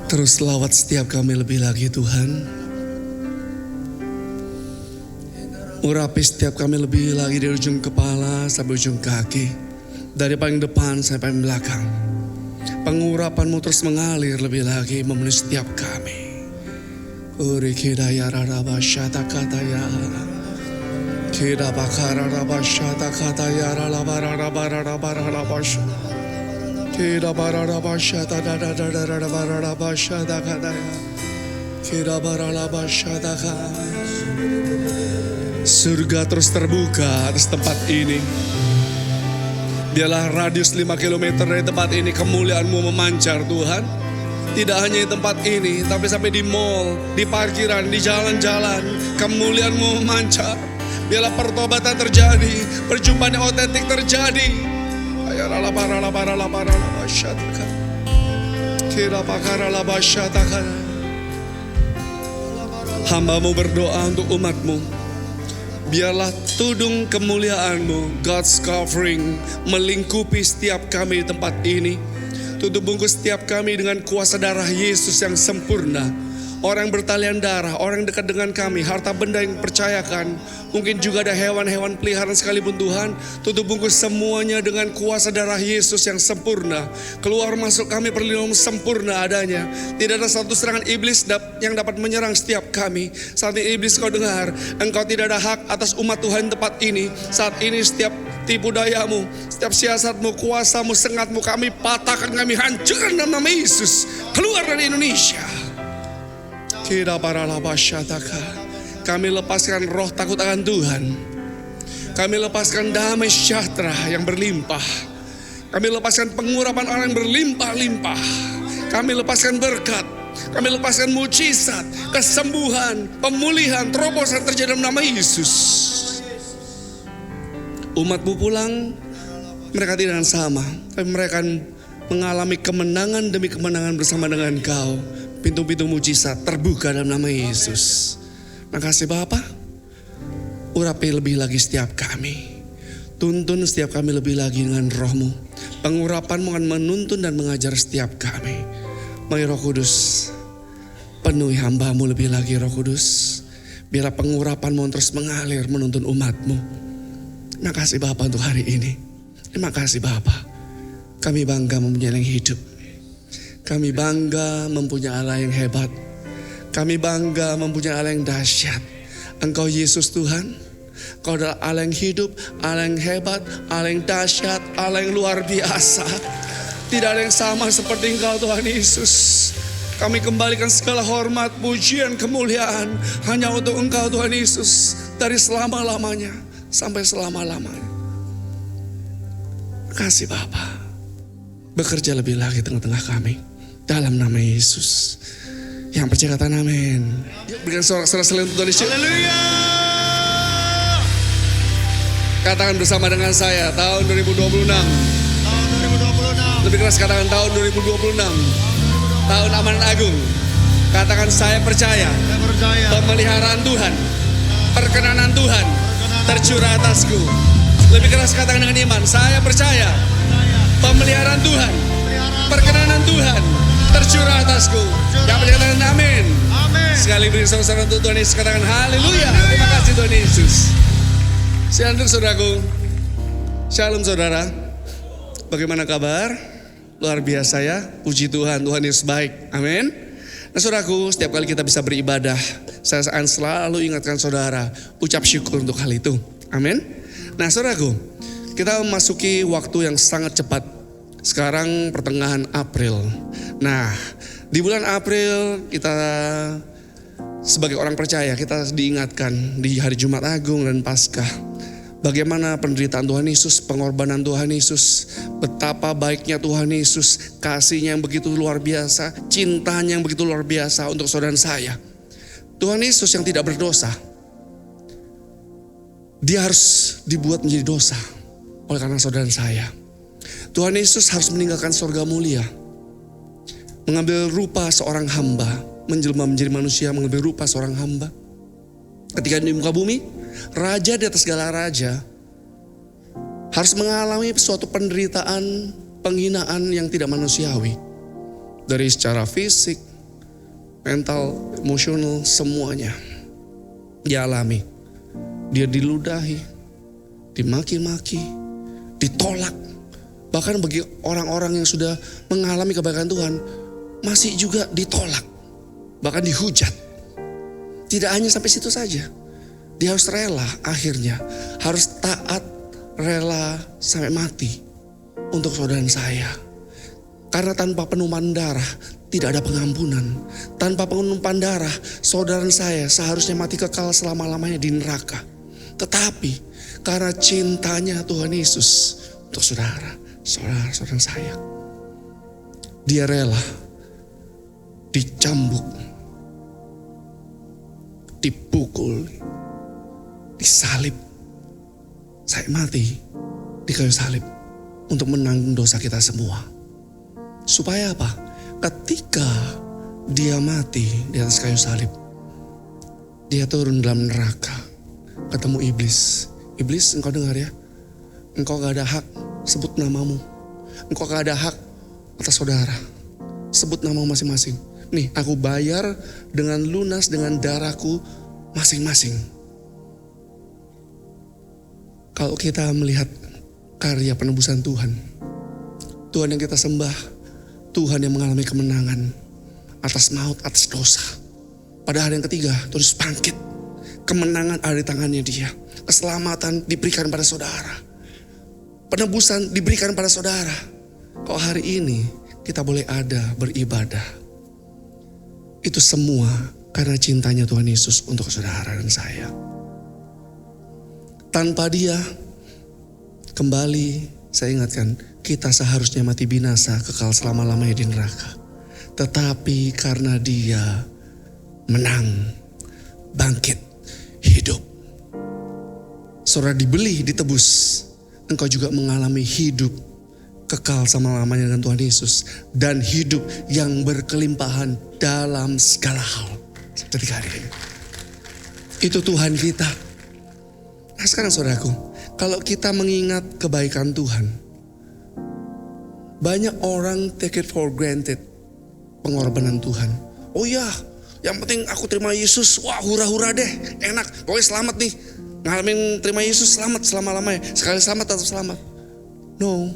Terus lawat setiap kami lebih lagi Tuhan. Urapi setiap kami lebih lagi dari ujung kepala sampai ujung kaki. Dari paling depan sampai paling belakang. Pengurapan-Mu terus mengalir lebih lagi memenuhi setiap kami. Uri kidaya rarabasyata kataya. Kida bakara rabasyata kataya rarabararabararabarabasya. Kida bararabasyata dadadadadadabarabasyata kataya. Kida bararabasyata kataya. Surga terus terbuka atas tempat ini. Biarlah radius 5 km dari tempat ini kemuliaan-Mu memancar Tuhan. Tidak hanya di tempat ini, tapi sampai di mall, di parkiran, di jalan-jalan. Kemuliaan-Mu memancar. Biarlah pertobatan terjadi, perjumpaan yang otentik terjadi. Hamba-Mu berdoa untuk umat-Mu. Biarlah tudung kemuliaan-Mu, God's covering, melingkupi setiap kami di tempat ini. Tutup bungkus setiap kami dengan kuasa darah Yesus yang sempurna. Orang yang bertalian darah, orang yang dekat dengan kami, harta benda yang percayakan. Mungkin juga ada hewan-hewan peliharaan sekalipun Tuhan. Tutup bungkus semuanya dengan kuasa darah Yesus yang sempurna. Keluar masuk kami perlindungan sempurna adanya. Tidak ada satu serangan iblis yang dapat menyerang setiap kami. Saat ini iblis kau dengar, engkau tidak ada hak atas umat Tuhan tempat ini. Saat ini setiap tipu dayamu, setiap siasatmu, kuasamu, sengatmu kami patahkan, kami hancurkan dalam nama Yesus. Keluar dari Indonesia. Kami lepaskan roh takut akan Tuhan. Kami lepaskan damai sejahtera yang berlimpah. Kami lepaskan pengurapan orang yang berlimpah-limpah. Kami lepaskan berkat. Kami lepaskan mujizat, kesembuhan, pemulihan, terobosan terjadi dalam nama Yesus. Umat-Mu pulang, mereka tidak akan sama. Tapi mereka akan mengalami kemenangan demi kemenangan bersama dengan Kau. Pintu-pintu mujizat terbuka dalam nama Yesus. Makasih Bapa. Urapi lebih lagi setiap kami. Tuntun setiap kami lebih lagi dengan roh-Mu. Pengurapan-Mu akan menuntun dan mengajar setiap kami. Mari Roh Kudus, penuhi hamba-Mu lebih lagi Roh Kudus. Biarlah pengurapan-Mu terus mengalir menuntun umat-Mu. Terima kasih Bapa untuk hari ini. Terima kasih Bapa. Kami bangga mempunyai yang hidup. Kami bangga mempunyai Allah yang hebat. Kami bangga mempunyai Allah yang dahsyat. Engkau Yesus Tuhan. Engkau adalah Allah yang hidup, Allah yang hebat, Allah yang dahsyat, Allah yang luar biasa. Tidak ada yang sama seperti Engkau Tuhan Yesus. Kami kembalikan segala hormat, pujian, kemuliaan hanya untuk Engkau Tuhan Yesus. Dari selama-lamanya sampai selama-lamanya. Kasih Bapa. Bekerja lebih lagi tengah-tengah kami. Dalam nama Yesus. Yang percaya katakan amin. Yuk berikan sorak-sorai untuk Tuhan Yesus. Haleluya. Katakan bersama dengan saya, tahun 2026. Tahun 2026. Lebih keras katakan tahun 2026. Tahun amanat agung. Katakan saya percaya. Saya percaya. Pemeliharaan Tuhan. Perkenanan Tuhan. Tercurah atasku. Lebih keras katakan dengan iman. Saya percaya. Pemeliharaan Tuhan. Perkenanan Tuhan. Tercurah atasku. Yang berkatakan amin. Amin. Sekali beri sorak-sorai untuk Tuhan Yesus. Katakan haleluya. Terima kasih Tuhan Yesus. Shalom untuk saudaraku. Shalom saudara. Bagaimana kabar? Luar biasa ya. Puji Tuhan. Tuhan Yesus baik. Amin. Nah saudaraku, setiap kali kita bisa beribadah, saya akan selalu ingatkan saudara, ucap syukur untuk hal itu. Amin. Nah saudaraku, kita memasuki waktu yang sangat cepat. Sekarang pertengahan April. Nah, di bulan April kita sebagai orang percaya kita diingatkan di hari Jumat Agung dan Paskah. Bagaimana penderitaan Tuhan Yesus, pengorbanan Tuhan Yesus, betapa baiknya Tuhan Yesus, kasihnya yang begitu luar biasa, cintanya yang begitu luar biasa untuk saudara dan saya. Tuhan Yesus yang tidak berdosa, dia harus dibuat menjadi dosa oleh karena saudara dan saya. Tuhan Yesus harus meninggalkan surga mulia, mengambil rupa seorang hamba, menjelma menjadi manusia, mengambil rupa seorang hamba. Ketika di muka bumi, raja di atas segala raja, harus mengalami suatu penderitaan, penghinaan yang tidak manusiawi. Dari secara fisik, mental, emosional, semuanya dia alami. Dia diludahi, dimaki-maki, ditolak. Bahkan bagi orang-orang yang sudah mengalami kebaikan Tuhan, masih juga ditolak, bahkan dihujat. Tidak hanya sampai situ saja, dia harus rela akhirnya, harus taat, rela sampai mati untuk saudara saya. Karena tanpa penumpahan darah tidak ada pengampunan. Tanpa penumpahan darah, saudara saya seharusnya mati kekal selama-lamanya di neraka. Tetapi karena cintanya Tuhan Yesus untuk saudara saya, dia rela dicambuk, dipukul, disalib, saya mati di kayu salib untuk menanggung dosa kita semua. Supaya apa? Ketika dia mati di atas kayu salib, dia turun dalam neraka, ketemu iblis. Iblis, engkau dengar ya, engkau gak ada hak sebut namamu, engkau gak ada hak atas saudara, sebut nama masing-masing. Nih, aku bayar dengan lunas dengan darahku masing-masing. Kalau kita melihat karya penebusan Tuhan, Tuhan yang kita sembah, Tuhan yang mengalami kemenangan atas maut, atas dosa. Pada hari yang ketiga, terus bangkit. Kemenangan ada di tangannya dia. Keselamatan diberikan pada saudara. Penebusan diberikan pada saudara. Kalau hari ini kita boleh ada beribadah, itu semua karena cintanya Tuhan Yesus untuk saudara dan saya. Tanpa dia, kembali saya ingatkan, kita seharusnya mati binasa kekal selama-lamanya di neraka. Tetapi karena dia menang, bangkit, hidup. Saudara dibeli, ditebus. Engkau juga mengalami hidup kekal selama-lamanya dengan Tuhan Yesus. Dan hidup yang berkelimpahan dalam segala hal. Ketika hari ini. Itu Tuhan kita. Nah sekarang saudaraku, kalau kita mengingat kebaikan Tuhan, banyak orang take it for granted pengorbanan Tuhan. Oh ya, yang penting aku terima Yesus, wah hura-hura deh, enak, pokoknya selamat nih. Ngalamin terima Yesus selamat selama-lamanya, sekali selamat tetap selamat. No,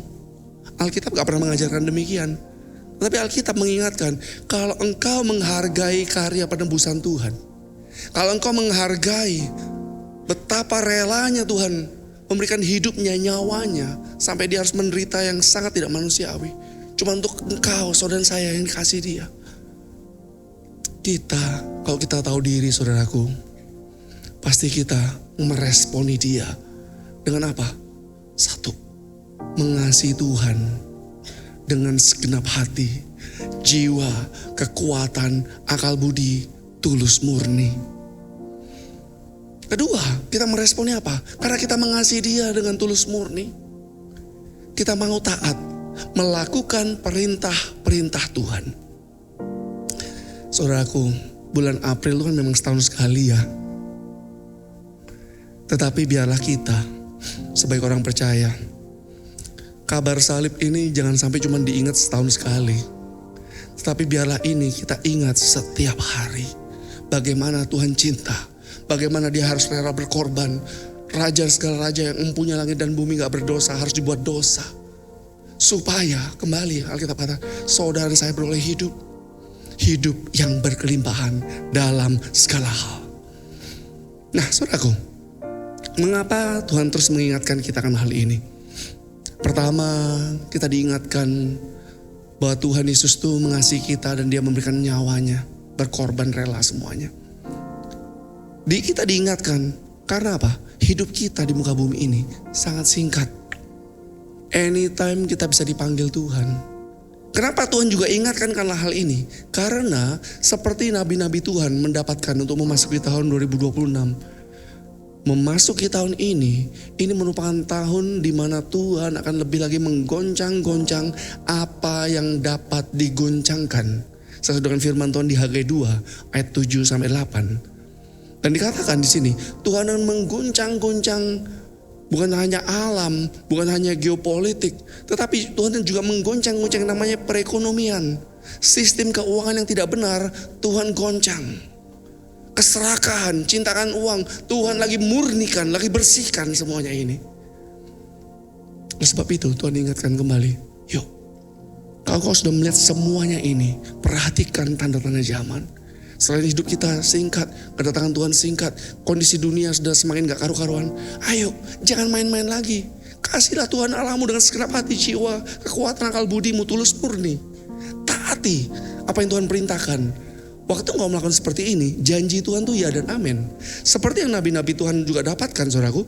Alkitab gak pernah mengajarkan demikian. Tapi Alkitab mengingatkan, kalau engkau menghargai karya penebusan Tuhan, kalau engkau menghargai betapa relanya Tuhan memberikan hidupnya, nyawanya, sampai dia harus menderita yang sangat tidak manusiawi, cuma untuk engkau, saudara saya yang dikasih dia. Kita, kalau kita tahu diri saudaraku, pasti kita meresponi dia dengan apa? Satu, mengasihi Tuhan dengan segenap hati, jiwa, kekuatan, akal budi, tulus murni. Kedua, kita meresponi apa? Karena kita mengasihi dia dengan tulus murni. Kita mau taat, melakukan perintah-perintah Tuhan. Saudaraku, bulan April itu kan memang setahun sekali ya. Tetapi biarlah kita sebagai orang percaya, kabar salib ini jangan sampai cuma diingat setahun sekali. Tetapi biarlah ini kita ingat setiap hari. Bagaimana Tuhan cinta, bagaimana dia harus rela berkorban. Raja segala raja yang mempunyai langit dan bumi gak berdosa harus dibuat dosa. Supaya kembali Alkitab kata, saudara saya beroleh hidup. Hidup yang berkelimpahan dalam segala hal. Nah saudaraku, mengapa Tuhan terus mengingatkan kita akan hal ini? Pertama, kita diingatkan bahwa Tuhan Yesus itu mengasihi kita dan dia memberikan nyawanya, berkorban rela semuanya. Kita diingatkan karena apa? Hidup kita di muka bumi ini sangat singkat. Anytime kita bisa dipanggil Tuhan. Kenapa Tuhan juga ingatkan karena hal ini? Karena seperti nabi-nabi Tuhan mendapatkan untuk memasuki tahun 2026. Memasuki tahun ini merupakan tahun di mana Tuhan akan lebih lagi menggoncang-goncang apa yang dapat digoncangkan. Sesuai dengan firman Tuhan di Hagai 2 ayat 7 sampai 8. Dan dikatakan di sini, Tuhan akan mengguncang-guncang bukan hanya alam, bukan hanya geopolitik, tetapi Tuhan juga menggoncang-goncang namanya perekonomian. Sistem keuangan yang tidak benar, Tuhan goncang. Keserakahan, cintakan uang, Tuhan lagi murnikan, lagi bersihkan semuanya ini. Oleh sebab itu Tuhan ingatkan kembali, yuk, kalau kau sudah melihat semuanya ini, perhatikan tanda-tanda zaman. Selain hidup kita singkat, kedatangan Tuhan singkat, kondisi dunia sudah semakin gak karu-karuan. Ayo, jangan main-main lagi. Kasihlah Tuhan Allahmu dengan segenap hati, jiwa, kekuatan akal budimu, tulus murni. Taati apa yang Tuhan perintahkan. Waktu engkau melakukan seperti ini, janji Tuhan tuh ya dan amin. Seperti yang nabi-nabi Tuhan juga dapatkan, saudaraku.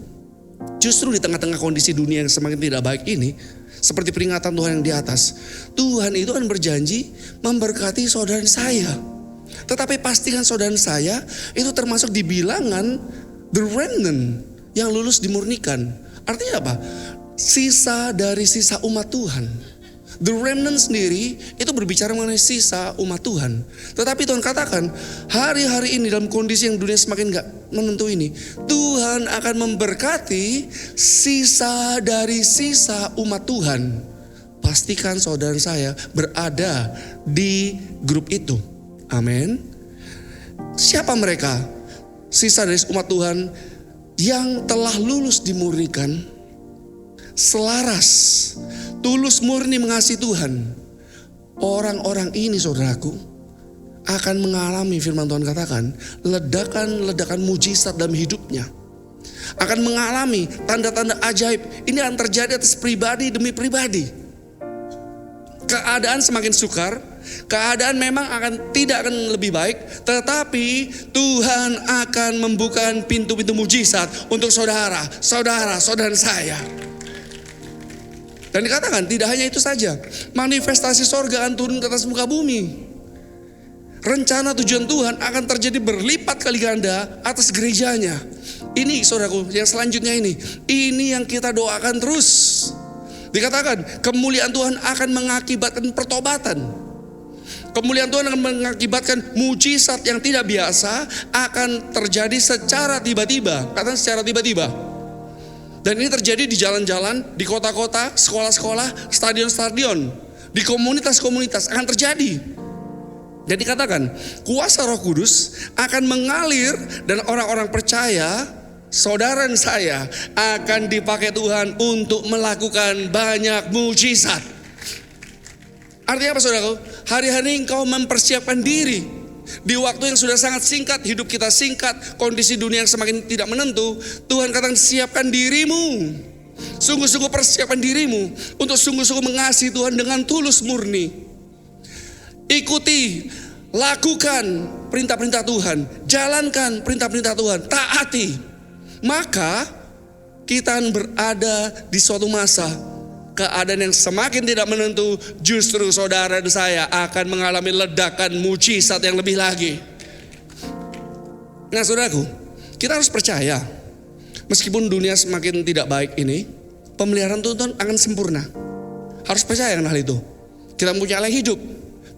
Justru di tengah-tengah kondisi dunia yang semakin tidak baik ini, seperti peringatan Tuhan yang di atas, Tuhan itu kan berjanji memberkati saudara saya. Tetapi pastikan saudara saya itu termasuk di bilangan the remnant yang lulus dimurnikan. Artinya apa? Sisa dari sisa umat Tuhan. The remnant sendiri itu berbicara mengenai sisa umat Tuhan. Tetapi Tuhan katakan hari-hari ini dalam kondisi yang dunia semakin gak menentu ini, Tuhan akan memberkati sisa dari sisa umat Tuhan. Pastikan saudara saya berada di grup itu. Amin. Siapa mereka? Sisa dari umat Tuhan yang telah lulus dimurnikan, selaras, tulus murni mengasihi Tuhan. Orang-orang ini, saudaraku, akan mengalami, firman Tuhan katakan, ledakan-ledakan mujizat dalam hidupnya. Akan mengalami tanda-tanda ajaib. Ini akan terjadi atas pribadi demi pribadi. Keadaan semakin sukar, keadaan memang tidak akan lebih baik, tetapi Tuhan akan membuka pintu-pintu mujizat untuk saudara saya. Dan dikatakan tidak hanya itu saja, manifestasi sorga akan turun ke atas muka bumi. Rencana tujuan Tuhan akan terjadi berlipat kali ganda atas gerejanya. Ini saudaraku, yang selanjutnya ini yang kita doakan terus. Dikatakan kemuliaan Tuhan akan mengakibatkan pertobatan. Kemuliaan Tuhan akan mengakibatkan mujizat yang tidak biasa akan terjadi secara tiba-tiba. Katakan secara tiba-tiba. Dan ini terjadi di jalan-jalan, di kota-kota, sekolah-sekolah, stadion-stadion, di komunitas-komunitas akan terjadi. Dan dikatakan kuasa Roh Kudus akan mengalir dan orang-orang percaya, saudara saya akan dipakai Tuhan untuk melakukan banyak mujizat. Artinya apa, saudaraku? Hari-hari engkau mempersiapkan diri. Di waktu yang sudah sangat singkat, hidup kita singkat, kondisi dunia yang semakin tidak menentu, Tuhan katakan siapkan dirimu. Sungguh-sungguh persiapkan dirimu untuk sungguh-sungguh mengasihi Tuhan dengan tulus murni. Ikuti, lakukan perintah-perintah Tuhan, jalankan perintah-perintah Tuhan, taati. Maka kita berada di suatu masa keadaan yang semakin tidak menentu, justru saudara dan saya akan mengalami ledakan mujizat yang lebih lagi. Nah saudaraku, kita harus percaya, meskipun dunia semakin tidak baik ini, pemeliharaan Tuhan akan sempurna. Harus percaya dengan hal itu. Kita punya Allah hidup.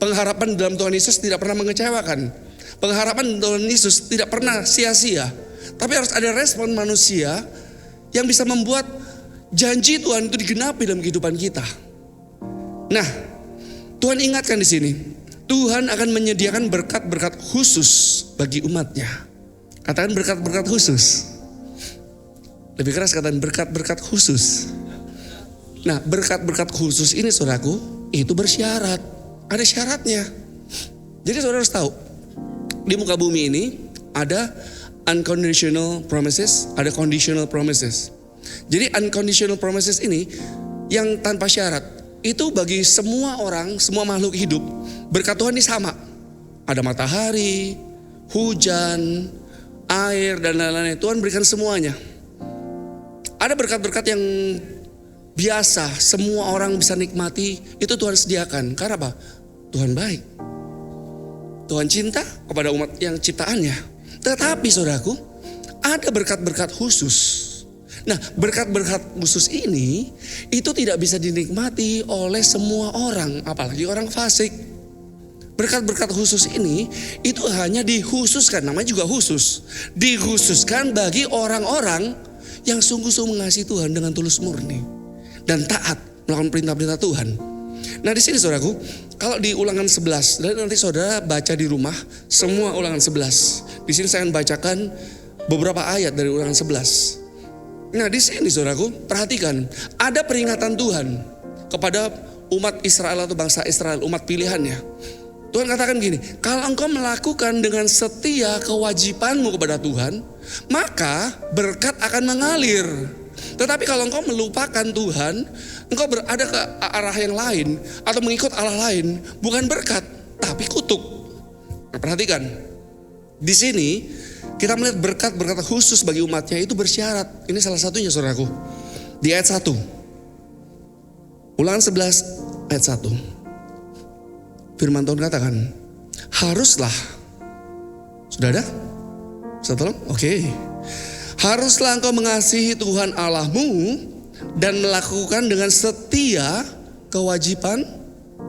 Pengharapan dalam Tuhan Yesus tidak pernah mengecewakan. Pengharapan Tuhan Yesus tidak pernah sia-sia. Tapi harus ada respon manusia yang bisa membuat janji Tuhan itu digenapi dalam kehidupan kita. Nah, Tuhan ingatkan di sini, Tuhan akan menyediakan berkat-berkat khusus bagi umatnya. Katakan berkat-berkat khusus. Lebih keras katakan berkat-berkat khusus. Nah, berkat-berkat khusus ini saudaraku, itu bersyarat. Ada syaratnya. Jadi saudara harus tahu, di muka bumi ini ada unconditional promises, ada conditional promises. Jadi unconditional promises ini yang tanpa syarat, itu bagi semua orang, semua makhluk hidup, berkat Tuhan ini sama. Ada matahari, hujan, air dan lain-lain. Tuhan berikan semuanya. Ada berkat-berkat yang biasa, semua orang bisa nikmati, itu Tuhan sediakan. Karena apa? Tuhan baik. Tuhan cinta kepada umat yang ciptaannya. Tetapi saudaraku, ada berkat-berkat khusus. Nah, berkat-berkat khusus ini itu tidak bisa dinikmati oleh semua orang, apalagi orang fasik. Berkat-berkat khusus ini itu hanya dikhususkan, namanya juga khusus. Dikhususkan bagi orang-orang yang sungguh-sungguh mengasihi Tuhan dengan tulus murni dan taat melakukan perintah-perintah Tuhan. Nah di sini saudaraku, kalau di Ulangan 11, dan nanti saudara baca di rumah semua Ulangan 11. Di sini saya akan bacakan beberapa ayat dari Ulangan 11. Nah di sini saudaraku, perhatikan, ada peringatan Tuhan kepada umat Israel atau bangsa Israel, umat pilihannya. Tuhan katakan gini, kalau engkau melakukan dengan setia kewajibanmu kepada Tuhan, maka berkat akan mengalir. Tetapi kalau engkau melupakan Tuhan, engkau berada ke arah yang lain atau mengikut Allah lain, bukan berkat, tapi kutuk. Nah, perhatikan, di sini kita melihat berkat-berkat khusus bagi umatnya itu bersyarat. Ini salah satunya saudaraku. Di ayat 1. Ulangan 11 ayat 1. Firman Tuhan katakan, haruslah. Sudah ada? Bisa tolong? Oke. Haruslah engkau mengasihi Tuhan Allahmu dan melakukan dengan setia kewajiban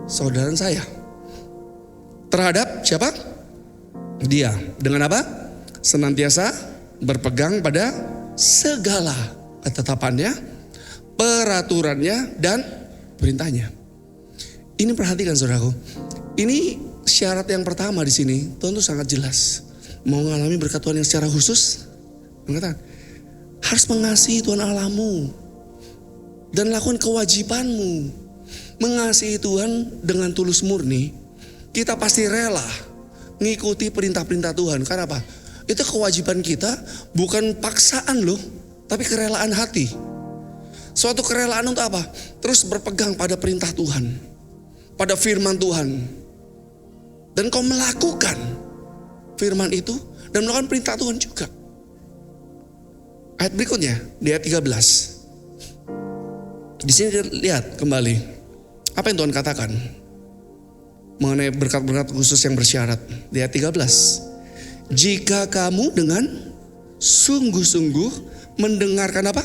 saudara saya. Terhadap siapa? Dia. Dengan apa? Senantiasa berpegang pada segala ketetapannya, peraturannya, dan perintahnya. Ini perhatikan saudaraku. Ini syarat yang pertama di sini. Tuhan tuh sangat jelas. Mau mengalami berkat Tuhan yang secara khusus, mengatakan harus mengasihi Tuhan Allahmu dan lakukan kewajibanmu. Mengasihi Tuhan dengan tulus murni, kita pasti rela ngikuti perintah-perintah Tuhan. Karena apa? Itu kewajiban kita, bukan paksaan loh, tapi kerelaan hati. Suatu kerelaan untuk apa? Terus berpegang pada perintah Tuhan, pada firman Tuhan. Dan kau melakukan firman itu dan melakukan perintah Tuhan juga. Ayat berikutnya di ayat 13. Di sini lihat kembali apa yang Tuhan katakan mengenai berkat-berkat khusus yang bersyarat. Di ayat 13. Jika kamu dengan sungguh-sungguh mendengarkan apa?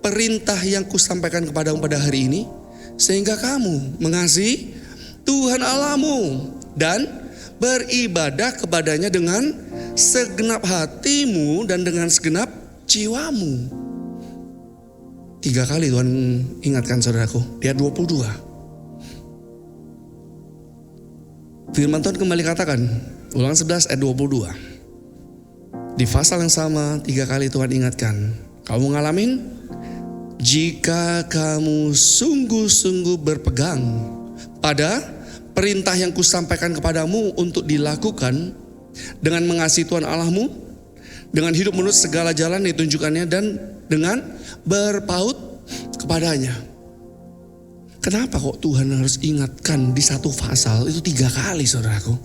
Perintah yang kusampaikan kepadamu pada hari ini, sehingga kamu mengasihi Tuhan Allahmu dan beribadah kepadanya dengan segenap hatimu dan dengan segenap jiwamu. 3 kali Tuhan ingatkan saudaraku. Di ayat 22. Firman Tuhan kembali katakan, Ulangan 11 ayat 22. Di pasal yang sama 3 kali Tuhan ingatkan, kamu ngalamin? Jika kamu sungguh-sungguh berpegang pada perintah yang kusampaikan kepadamu untuk dilakukan dengan mengasihi Tuhan Allahmu, dengan hidup menurut segala jalan yang ditunjukkannya dan dengan berpaut kepadanya. Kenapa kok Tuhan harus ingatkan di satu pasal itu 3 kali saudaraku?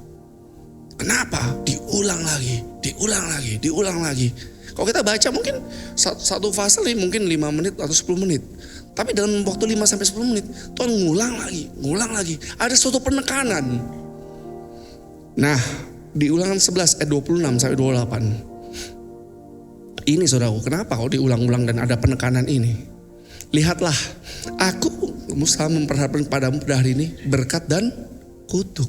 Kenapa? Diulang lagi, diulang lagi, diulang lagi. Kalau kita baca mungkin satu pasal ini mungkin 5 menit atau 10 menit. Tapi dalam waktu 5-10 menit Tuhan ngulang lagi. Ada suatu penekanan. Nah di Ulangan 11 ayat 26 sampai 28. Ini saudaraku, kenapa kok diulang-ulang dan ada penekanan ini? Lihatlah, aku Musa memperhadapkan padamu pada hari ini berkat dan kutuk.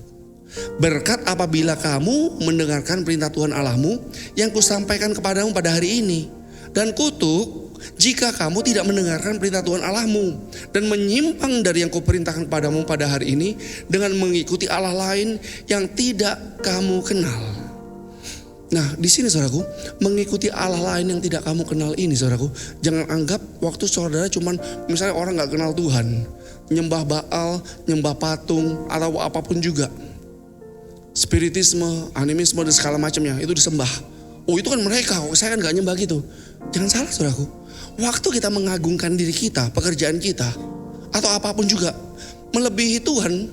Berkat apabila kamu mendengarkan perintah Tuhan Allahmu yang kusampaikan kepadamu pada hari ini. Dan kutuk jika kamu tidak mendengarkan perintah Tuhan Allahmu dan menyimpang dari yang kuperintahkan padamu pada hari ini dengan mengikuti Allah lain yang tidak kamu kenal. Nah di sini saudaraku, mengikuti Allah lain yang tidak kamu kenal ini saudaraku, jangan anggap waktu saudara cuman misalnya orang gak kenal Tuhan, nyembah Baal, nyembah patung atau apapun juga, spiritisme, animisme dan segala macamnya itu disembah. Oh itu kan mereka, saya kan gak nyembah gitu. Jangan salah saudaraku, waktu kita mengagungkan diri kita, pekerjaan kita atau apapun juga melebihi Tuhan,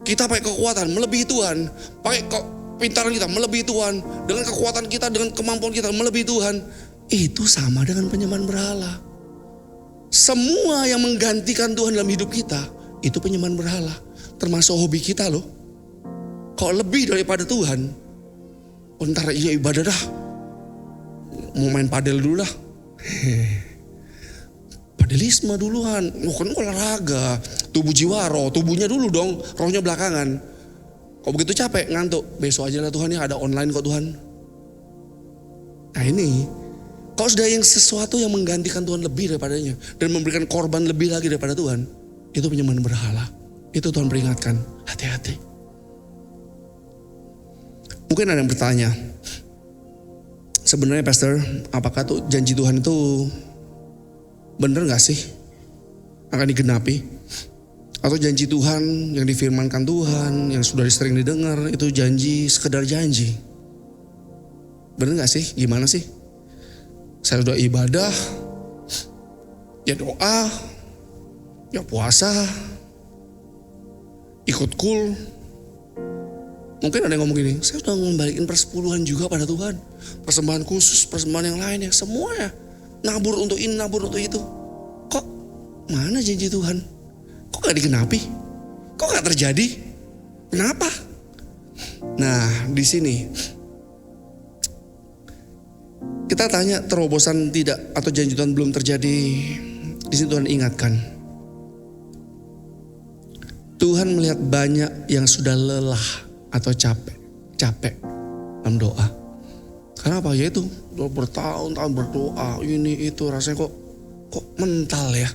kita pakai kekuatan melebihi Tuhan, pakai pintaran kita melebihi Tuhan, dengan kekuatan kita, dengan kemampuan kita melebihi Tuhan, itu sama dengan penyembahan berhala. Semua yang menggantikan Tuhan dalam hidup kita itu penyembahan berhala, termasuk hobi kita loh. Kalau lebih daripada Tuhan, oh, ntar iya ibadah dah, mau main padel dulu dah, padelisme duluan, kan olahraga, tubuh jiwa roh, tubuhnya dulu dong, rohnya belakangan. Kok begitu capek, ngantuk, besok aja lah Tuhan ya, ada online kok Tuhan. Nah ini Kalau sudah yang sesuatu yang menggantikan Tuhan lebih daripadanya dan memberikan korban lebih lagi daripada Tuhan, itu penyembahan berhala. Itu Tuhan peringatkan, hati-hati. Mungkin ada yang bertanya, sebenarnya Pastor, apakah tuh janji Tuhan itu benar gak sih akan digenapi? Atau janji Tuhan yang difirmankan Tuhan, yang sudah sering didengar, itu janji sekedar janji? Benar gak sih? Gimana sih? Saya sudah ibadah, ya doa, ya puasa, ikut kul. Mungkin ada yang ngomong gini, saya sudah ngembalikan persepuluhan juga pada Tuhan. Persembahan khusus, persembahan yang lain ya, semuanya. Nabur untuk ini, nabur untuk itu. Kok mana janji Tuhan? Kok gak digenapi? Kok gak terjadi? Kenapa? Nah, di sini kita tanya, terobosan tidak atau janji Tuhan belum terjadi. Di sini Tuhan ingatkan, Tuhan melihat banyak yang sudah lelah atau capek dalam doa. Karena apa? Ya itu bertahun-tahun berdoa ini itu, rasanya kok mental ya,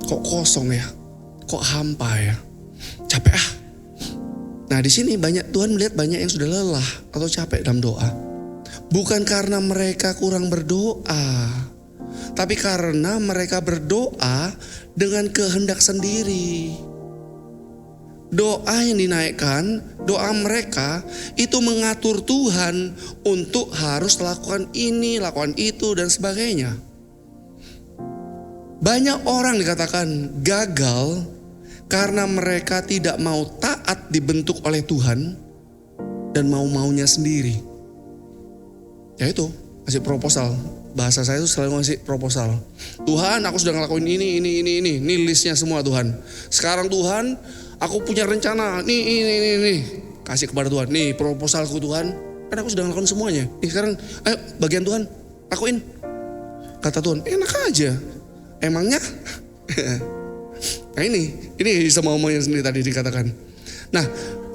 kok kosong ya, kok hampa ya, capek ah. Nah di sini Tuhan melihat banyak yang sudah lelah atau capek dalam doa. Bukan karena mereka kurang berdoa, tapi karena mereka berdoa dengan kehendak sendiri. Doa yang dinaikkan, doa mereka itu mengatur Tuhan untuk harus lakukan ini, lakukan itu dan sebagainya. Banyak orang dikatakan gagal karena mereka tidak mau taat dibentuk oleh Tuhan dan mau-maunya sendiri. Ya itu, kasih proposal. Bahasa saya itu selalu ngasih proposal. Tuhan, aku sudah ngelakuin ini. Ini listnya semua Tuhan. Sekarang Tuhan, aku punya rencana. Nih. Kasih kepada Tuhan. Nih proposalku Tuhan. Kan aku sudah ngelakuin semuanya. Nih sekarang, ayo bagian Tuhan, lakuin. Kata Tuhan, enak aja. Emangnya? Nah ini sama omongnya sendiri tadi dikatakan. Nah,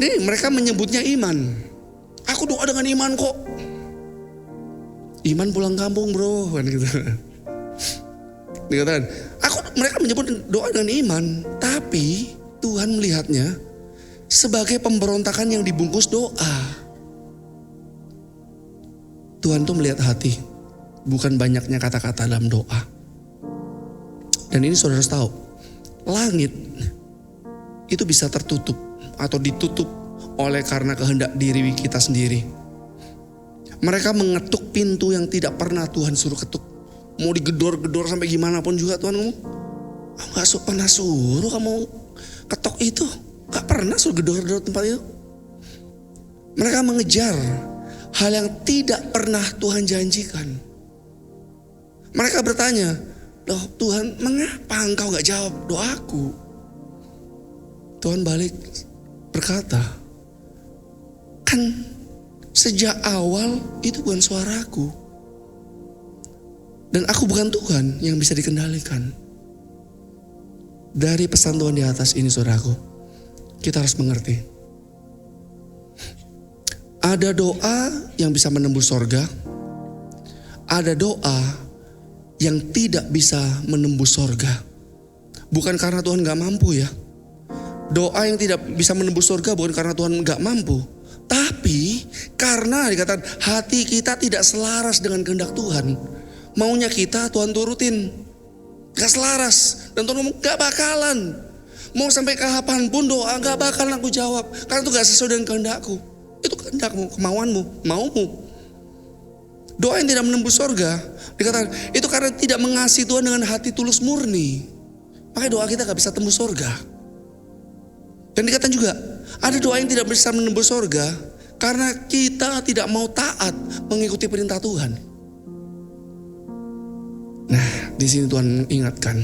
nih mereka menyebutnya iman. Aku doa dengan iman kok. Iman pulang kampung bro, kan gitu. Dikatakan, mereka menyebut doa dengan iman, tapi Tuhan melihatnya sebagai pemberontakan yang dibungkus doa. Tuhan tuh melihat hati, bukan banyaknya kata-kata dalam doa. Dan ini saudara harus tahu, langit itu bisa tertutup atau ditutup oleh karena kehendak diri kita sendiri. Mereka mengetuk pintu yang tidak pernah Tuhan suruh ketuk. Mau digedor-gedor sampai gimana pun juga Tuhan ngomong, aku gak pernah suruh kamu ketok itu. Gak pernah suruh gedor-gedor tempat itu. Mereka mengejar hal yang tidak pernah Tuhan janjikan. Mereka bertanya, loh Tuhan, mengapa engkau gak jawab doaku? Tuhan balik berkata, kan sejak awal itu bukan suaraku. Dan aku bukan Tuhan yang bisa dikendalikan. Dari pesan Tuhan di atas ini saudaraku, kita harus mengerti. Ada doa yang bisa menembus sorga. Ada doa yang tidak bisa menembus sorga. Bukan karena Tuhan gak mampu ya. Doa yang tidak bisa menembus sorga bukan karena Tuhan gak mampu. Tapi karena dikatakan hati kita tidak selaras dengan kehendak Tuhan. Maunya kita Tuhan turutin. Gak selaras. Dan Tuhan ngomong gak bakalan. Mau sampai kapan pun doa gak bakalan aku jawab. Karena itu gak sesuai dengan kehendakku. Itu kehendakmu, kemauanmu, maumu. Doa yang tidak menembus sorga, dikatakan itu karena tidak mengasihi Tuhan dengan hati tulus murni. Makanya doa kita gak bisa tembus sorga. Dan dikatakan juga, ada doa yang tidak bisa menembus sorga karena kita tidak mau taat mengikuti perintah Tuhan. Nah, di sini Tuhan ingatkan,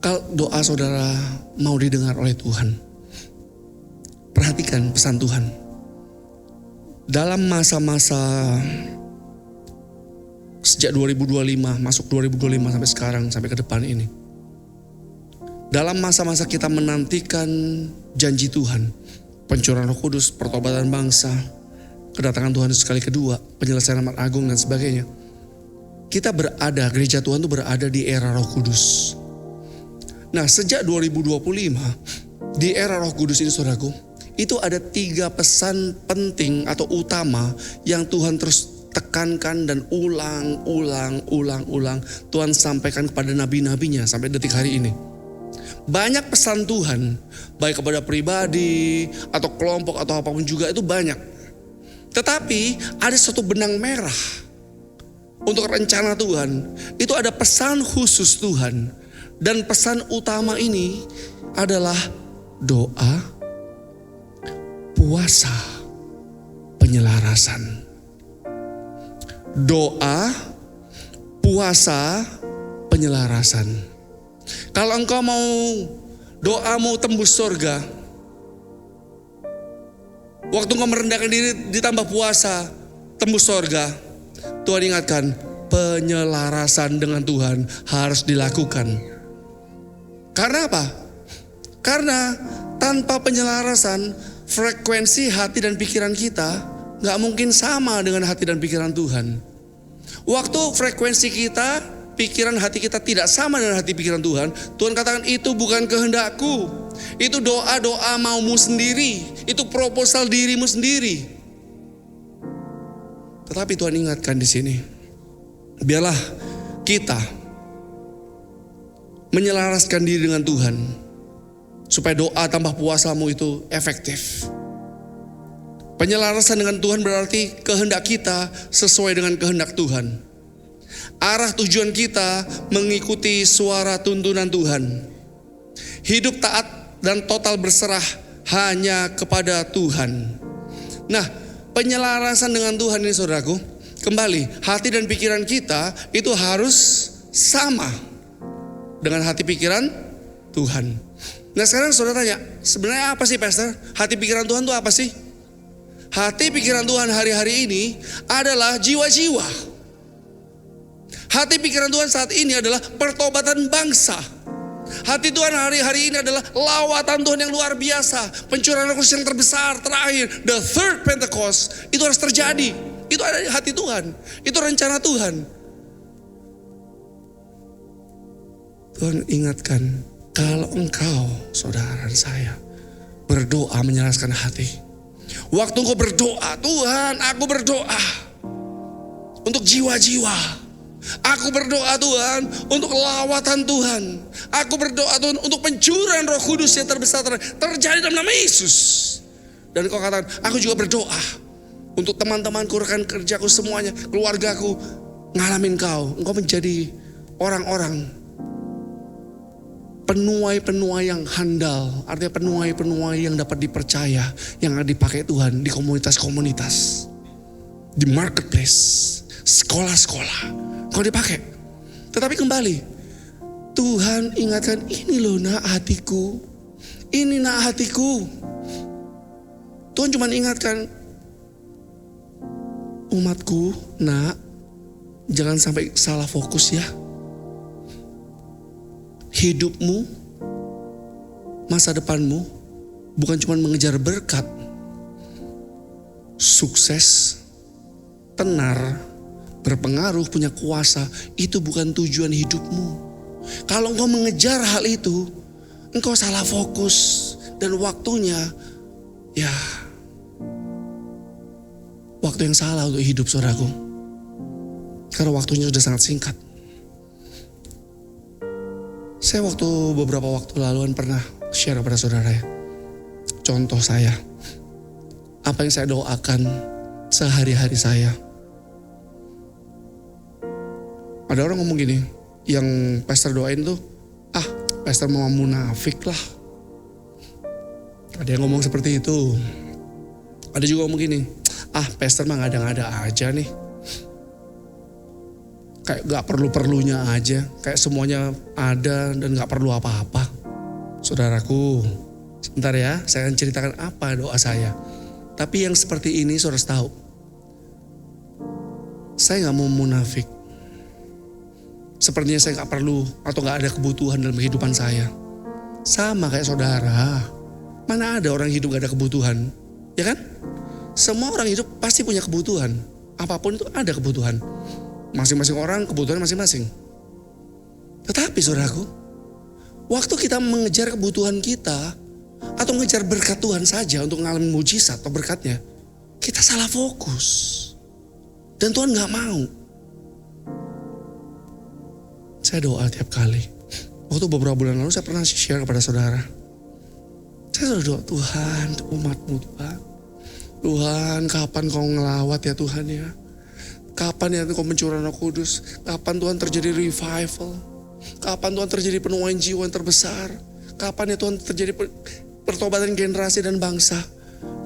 kalau doa saudara mau didengar oleh Tuhan, perhatikan pesan Tuhan. Dalam masa-masa sejak 2025, masuk 2025 sampai sekarang, sampai ke depan ini. Dalam masa-masa kita menantikan janji Tuhan, pencurahan Roh Kudus, pertobatan bangsa, kedatangan Tuhan sekali kedua, penyelesaian amat agung dan sebagainya. gereja Tuhan itu berada di era Roh Kudus. Nah, sejak 2025 di era Roh Kudus ini saudaraku, itu ada 3 pesan penting atau utama yang Tuhan terus tekankan dan ulang Tuhan sampaikan kepada nabi-nabinya sampai detik hari ini. Banyak pesan Tuhan, baik kepada pribadi atau kelompok atau apapun juga, itu banyak. Tetapi ada satu benang merah untuk rencana Tuhan. Itu ada pesan khusus Tuhan. Dan pesan utama ini adalah doa, puasa, penyelarasan. Doa, puasa, penyelarasan. Kalau engkau mau doamu tembus surga, waktu engkau merendahkan diri ditambah puasa, tembus surga, Tuhan ingatkan, penyelarasan dengan Tuhan harus dilakukan. Karena apa? Karena tanpa penyelarasan, frekuensi hati dan pikiran kita gak mungkin sama dengan hati dan pikiran Tuhan. Waktu frekuensi kita, pikiran hati kita tidak sama dengan hati pikiran Tuhan, Tuhan katakan itu bukan kehendakku. Itu doa-doa maumu sendiri. Itu proposal dirimu sendiri. Tetapi Tuhan ingatkan di sini, biarlah kita menyelaraskan diri dengan Tuhan, supaya doa tambah puasamu itu efektif. Penyelarasan dengan Tuhan berarti kehendak kita sesuai dengan kehendak Tuhan. Arah tujuan kita mengikuti suara tuntunan Tuhan. Hidup taat dan total berserah hanya kepada Tuhan. Nah, penyelarasan dengan Tuhan ini saudaraku, kembali hati dan pikiran kita itu harus sama dengan hati pikiran Tuhan. Nah sekarang saudara tanya, sebenarnya apa sih pastor? Hati pikiran Tuhan itu apa sih? Hati pikiran Tuhan hari-hari ini adalah jiwa-jiwa. Hati pikiran Tuhan saat ini adalah pertobatan bangsa. Hati Tuhan hari-hari ini adalah lawatan Tuhan yang luar biasa. Pencurahan Roh Kudus yang terbesar terakhir, the third Pentecost, itu harus terjadi. Itu ada di hati Tuhan. Itu rencana Tuhan. Tuhan ingatkan, kalau engkau, saudara dan saya, berdoa menyelaraskan hati. Waktu engkau berdoa, Tuhan aku berdoa untuk jiwa-jiwa. Aku berdoa Tuhan untuk lawatan Tuhan. Aku berdoa Tuhan untuk pencurahan Roh Kudus yang terbesar terjadi dalam nama Yesus. Dan kau katakan, aku juga berdoa untuk teman-temanku, rekan kerjaku semuanya, keluargaku, ngalamin kau. Engkau menjadi orang-orang penuai-penuai yang handal. Artinya penuai-penuai yang dapat dipercaya, yang dipakai Tuhan di komunitas-komunitas, di marketplace, sekolah-sekolah. Kau dipakai. Tetapi kembali, Tuhan ingatkan, ini loh nak hatiku. Ini nak hatiku. Tuhan cuma ingatkan, umatku nak, jangan sampai salah fokus ya. Hidupmu, masa depanmu bukan cuma mengejar berkat, sukses, tenar, berpengaruh, punya kuasa. Itu bukan tujuan hidupmu. Kalau engkau mengejar hal itu, engkau salah fokus. Dan waktunya, ya waktu yang salah untuk hidup saudaraku. Karena waktunya sudah sangat singkat. Saya beberapa waktu lalu pernah share kepada saudara ya. Contoh saya, apa yang saya doakan sehari-hari saya. Ada orang ngomong gini, yang pastor doain tuh, pastor mau munafik lah. Ada yang ngomong seperti itu. Ada juga ngomong gini, pastor mah ngada-ngada aja nih. Kayak gak perlu-perlunya aja, kayak semuanya ada dan gak perlu apa-apa. Saudaraku, sebentar ya, saya akan ceritakan apa doa saya. Tapi yang seperti ini saudara tahu, saya gak mau munafik. Sepertinya saya gak perlu atau gak ada kebutuhan dalam kehidupan saya. Sama kayak saudara, mana ada orang hidup gak ada kebutuhan, ya kan? Semua orang hidup pasti punya kebutuhan, apapun itu ada kebutuhan. Masing-masing orang kebutuhan masing-masing. Tetapi saudaraku, waktu kita mengejar kebutuhan kita atau mengejar berkat Tuhan saja untuk mengalami mujizat atau berkatnya, kita salah fokus. Dan Tuhan gak mau. Saya doa tiap kali. Waktu beberapa bulan lalu saya pernah share kepada saudara. Saya sudah doa, Tuhan umatmu Tuhan. Tuhan kapan kau ngelawat ya Tuhan ya. Kapan ya kau mencurahkan Roh Kudus. Kapan Tuhan terjadi revival. Kapan Tuhan terjadi penuaian jiwa yang terbesar. Kapan ya Tuhan terjadi pertobatan generasi dan bangsa.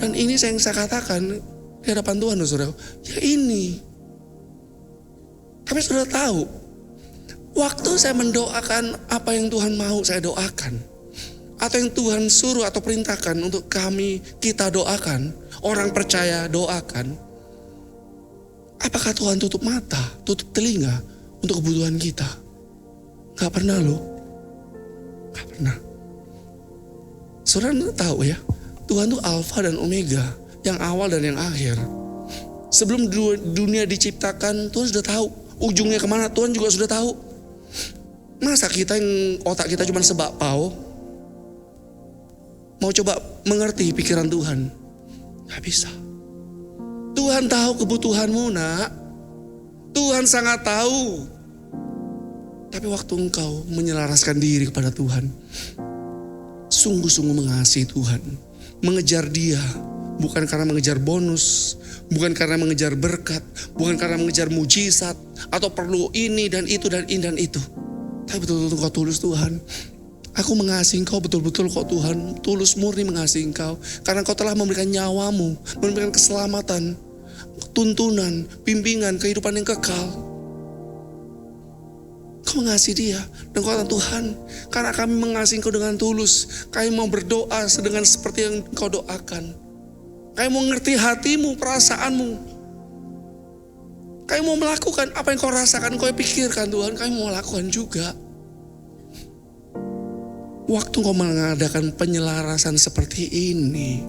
Dan ini yang saya katakan di hadapan Tuhan saudara. Ya ini. Tapi saudara tahu, waktu saya mendoakan apa yang Tuhan mau saya doakan, atau yang Tuhan suruh atau perintahkan untuk kita doakan, orang percaya doakan, apakah Tuhan tutup mata, tutup telinga untuk kebutuhan kita? Gak pernah loh. Gak pernah. Saudara tahu ya, Tuhan itu Alfa dan Omega, yang awal dan yang akhir. Sebelum dunia diciptakan, Tuhan sudah tahu ujungnya kemana, Tuhan juga sudah tahu. Masa kita yang otak kita cuma sebakpao mau coba mengerti pikiran Tuhan? Gak bisa. Tuhan tahu kebutuhanmu nak. Tuhan sangat tahu. Tapi waktu engkau menyelaraskan diri kepada Tuhan, sungguh-sungguh mengasihi Tuhan, mengejar Dia, bukan karena mengejar bonus, bukan karena mengejar berkat, bukan karena mengejar mujizat, atau perlu ini dan itu dan ini dan itu. Tapi betul-betul kau tulus Tuhan. Aku mengasihi engkau betul-betul kok Tuhan. Tulus murni mengasihi engkau. Karena engkau telah memberikan nyawamu, memberikan keselamatan, tuntunan, bimbingan, kehidupan yang kekal. Kau mengasihi Dia. Dan kau kata Tuhan, karena kami mengasihi engkau dengan tulus, kami mau berdoa dengan seperti yang engkau doakan. Kami mau mengerti hatimu, perasaanmu. Kami mau melakukan apa yang kau rasakan, kau pikirkan Tuhan, kami mau lakukan juga. Waktu kau mengadakan penyelarasan seperti ini,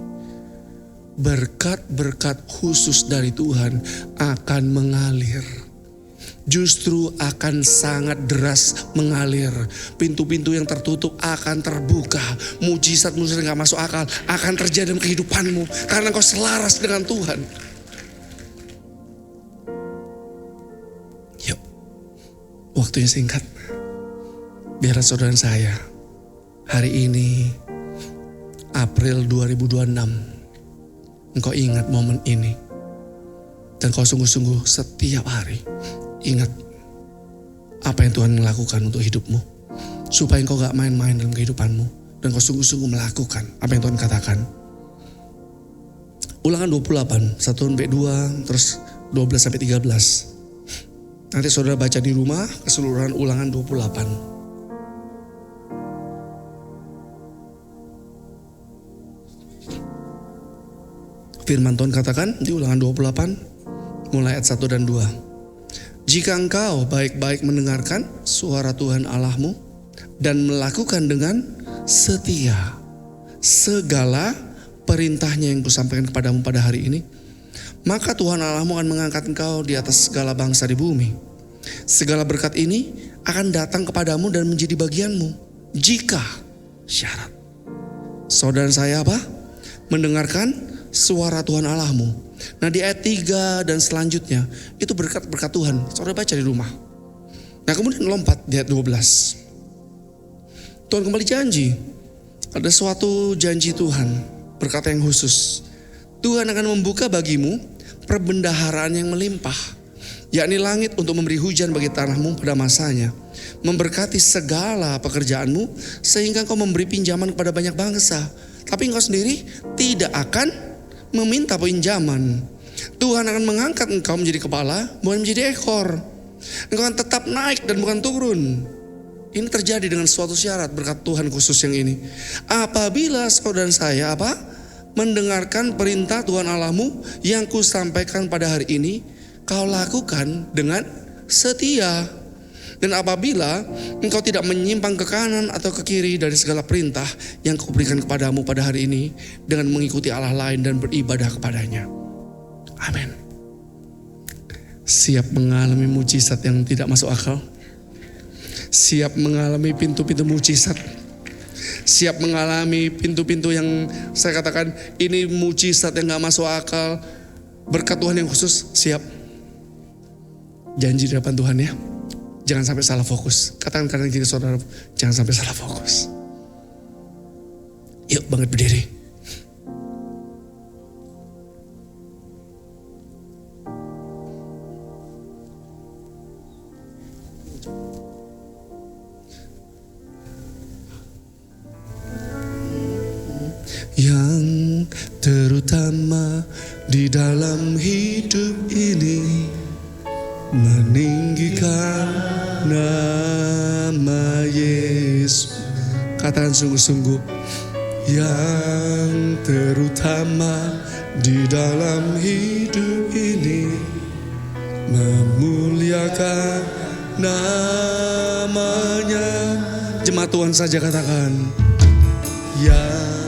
berkat-berkat khusus dari Tuhan akan mengalir. Justru akan sangat deras mengalir. Pintu-pintu yang tertutup akan terbuka. Mujizat-mujizat yang gak masuk akal akan terjadi dalam kehidupanmu. Karena kau selaras dengan Tuhan. Yuk, waktunya singkat. Biar saudara saya, hari ini April 2026, engkau ingat momen ini. Dan kau sungguh-sungguh setiap hari ingat apa yang Tuhan lakukan untuk hidupmu. Supaya engkau gak main-main dalam kehidupanmu. Dan kau sungguh-sungguh melakukan apa yang Tuhan katakan. Ulangan 28, 1-2, terus 12-13. Nanti saudara baca di rumah keseluruhan ulangan 28. Firman Tuhan katakan di ulangan 28, mulai ayat 1 dan 2. Jika engkau baik-baik mendengarkan suara Tuhan Allahmu dan melakukan dengan setia segala perintahnya yang kusampaikan kepadamu pada hari ini, maka Tuhan Allahmu akan mengangkat engkau di atas segala bangsa di bumi. Segala berkat ini akan datang kepadamu dan menjadi bagianmu jika syarat. Saudara saya apa? Mendengarkan suara Tuhan Allahmu. Nah di ayat 3 dan selanjutnya itu berkat-berkat Tuhan. Saudara baca di rumah. Nah kemudian lompat di ayat 12. Tuhan kembali janji. Ada suatu janji Tuhan, berkata yang khusus. Tuhan akan membuka bagimu perbendaharaan yang melimpah, yakni langit untuk memberi hujan bagi tanahmu pada masanya, memberkati segala pekerjaanmu sehingga engkau memberi pinjaman kepada banyak bangsa. Tapi engkau sendiri tidak akan meminta pinjaman. Tuhan akan mengangkat engkau menjadi kepala, bukan menjadi ekor. Engkau akan tetap naik dan bukan turun. Ini terjadi dengan suatu syarat berkat Tuhan khusus yang ini. Apabila saudara saya mendengarkan perintah Tuhan Allahmu yang kusampaikan pada hari ini, kau lakukan dengan setia. Dan apabila engkau tidak menyimpang ke kanan atau ke kiri dari segala perintah yang kuberikan kepadamu pada hari ini dengan mengikuti Allah lain dan beribadah kepadanya. Amin. Siap mengalami mujizat yang tidak masuk akal. Siap mengalami pintu-pintu mujizat. Siap mengalami pintu-pintu yang saya katakan ini mujizat yang gak masuk akal. Berkat Tuhan yang khusus, siap. Janji di depan Tuhan ya. Jangan sampai salah fokus. Katakan kanan kiri saudara, jangan sampai salah fokus. Yuk banget berdiri. Yang terutama di dalam hidup ini, meninggikan nama Yesus. Katakan sungguh-sungguh. Yang terutama di dalam hidup ini, memuliakan namanya. Jemaat Tuhan saja katakan. Yang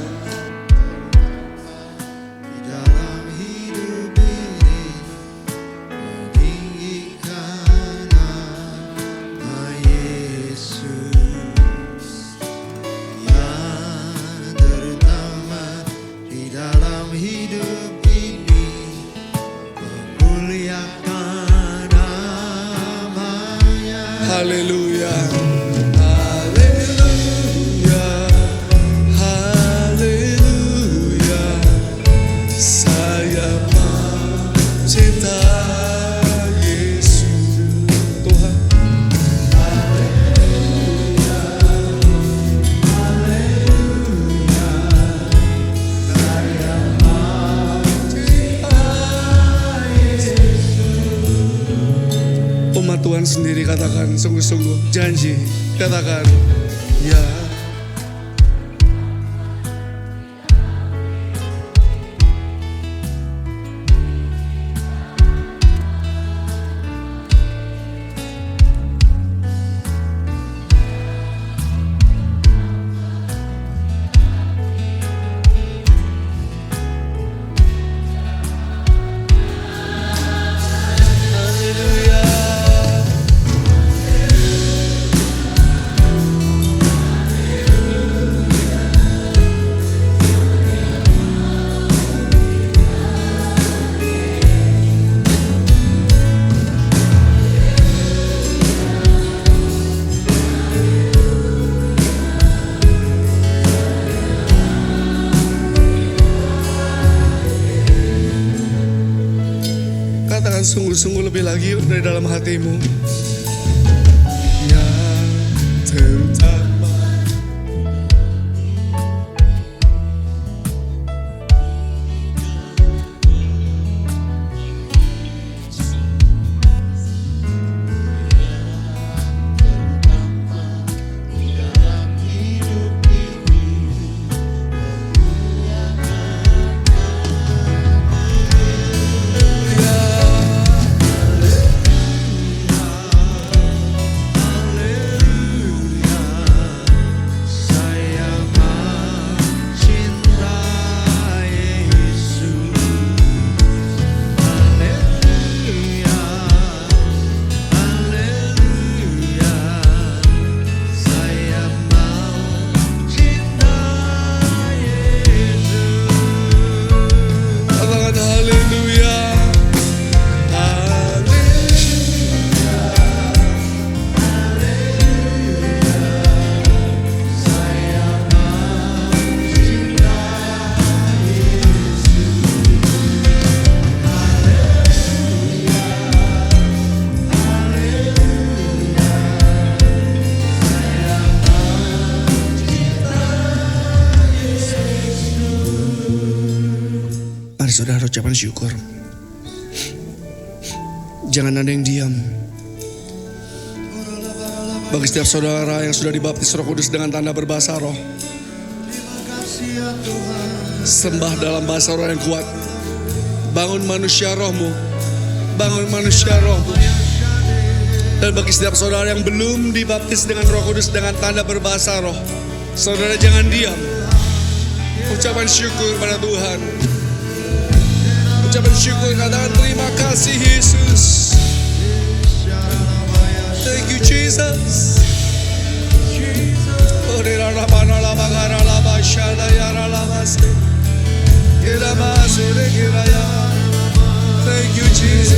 haleluya, haleluya, haleluya. Saya mencintai Yesus. Tuhan. Haleluya, haleluya. Saya mencintai Yesus. Umat Tuhan sendiri katakan sungguh-sungguh janji, katakan ya. Katakan sungguh-sungguh lebih lagi dari dalam hatimu. Yang terutama. Mari saudara ucapan syukur. Jangan ada yang diam. Bagi setiap saudara yang sudah dibaptis Roh Kudus dengan tanda berbahasa roh, sembah dalam bahasa roh yang kuat. Bangun manusia rohmu. Bangun manusia rohmu. Dan bagi setiap saudara yang belum dibaptis dengan Roh Kudus dengan tanda berbahasa roh, saudara jangan diam. Ucapan syukur pada Tuhan. Ucapan syukur, katakan terima kasih Yesus. Jesus. Thank you, Jesus.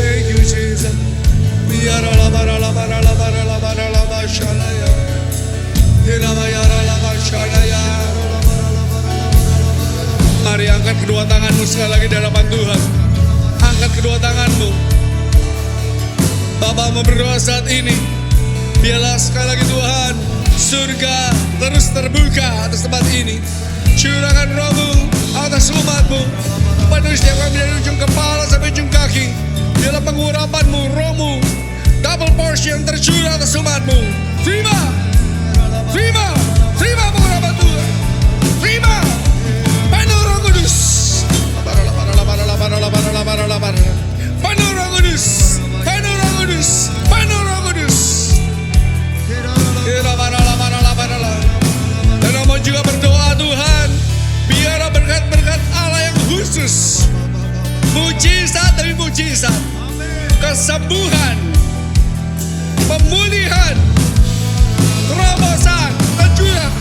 Thank you, Jesus. Mari angkat kedua tanganmu sekali lagi di hadapan Tuhan. Angkat kedua tanganmu. Bapa mau berdoa saat ini. Biarlah sekali lagi Tuhan, surga terus terbuka atas tempat ini. Curahkan roh-Mu atas umat-Mu. Penuhi setiap kami dari ujung kepala sampai ujung kaki. Biarlah pengurapan-Mu, roh-Mu, double portion tercurah atas umat-Mu. Terima, terima, terima pengurapan Tuhan. Terima, penuh Roh Kudus. Penuh Roh Kudus, penuh Roh Kudus, penuh Roh Kudus. Dan mau juga berdoa Tuhan, biarlah berkat-berkat Allah yang khusus, mujizat demi mujizat, kesembuhan, pemulihan, terobosan, tercurah.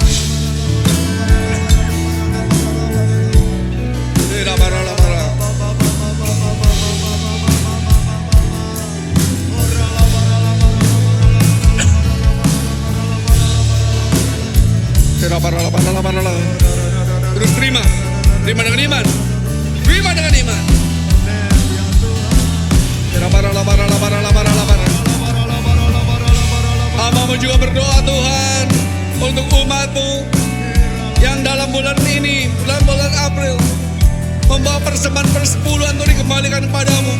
Terus terima dengan iman, terima dengan iman. Hamba-Mu juga berdoa Tuhan untuk umat-Mu yang dalam bulan ini, bulan April, membawa persembahan persepuluhan untuk dikembalikan kepadamu.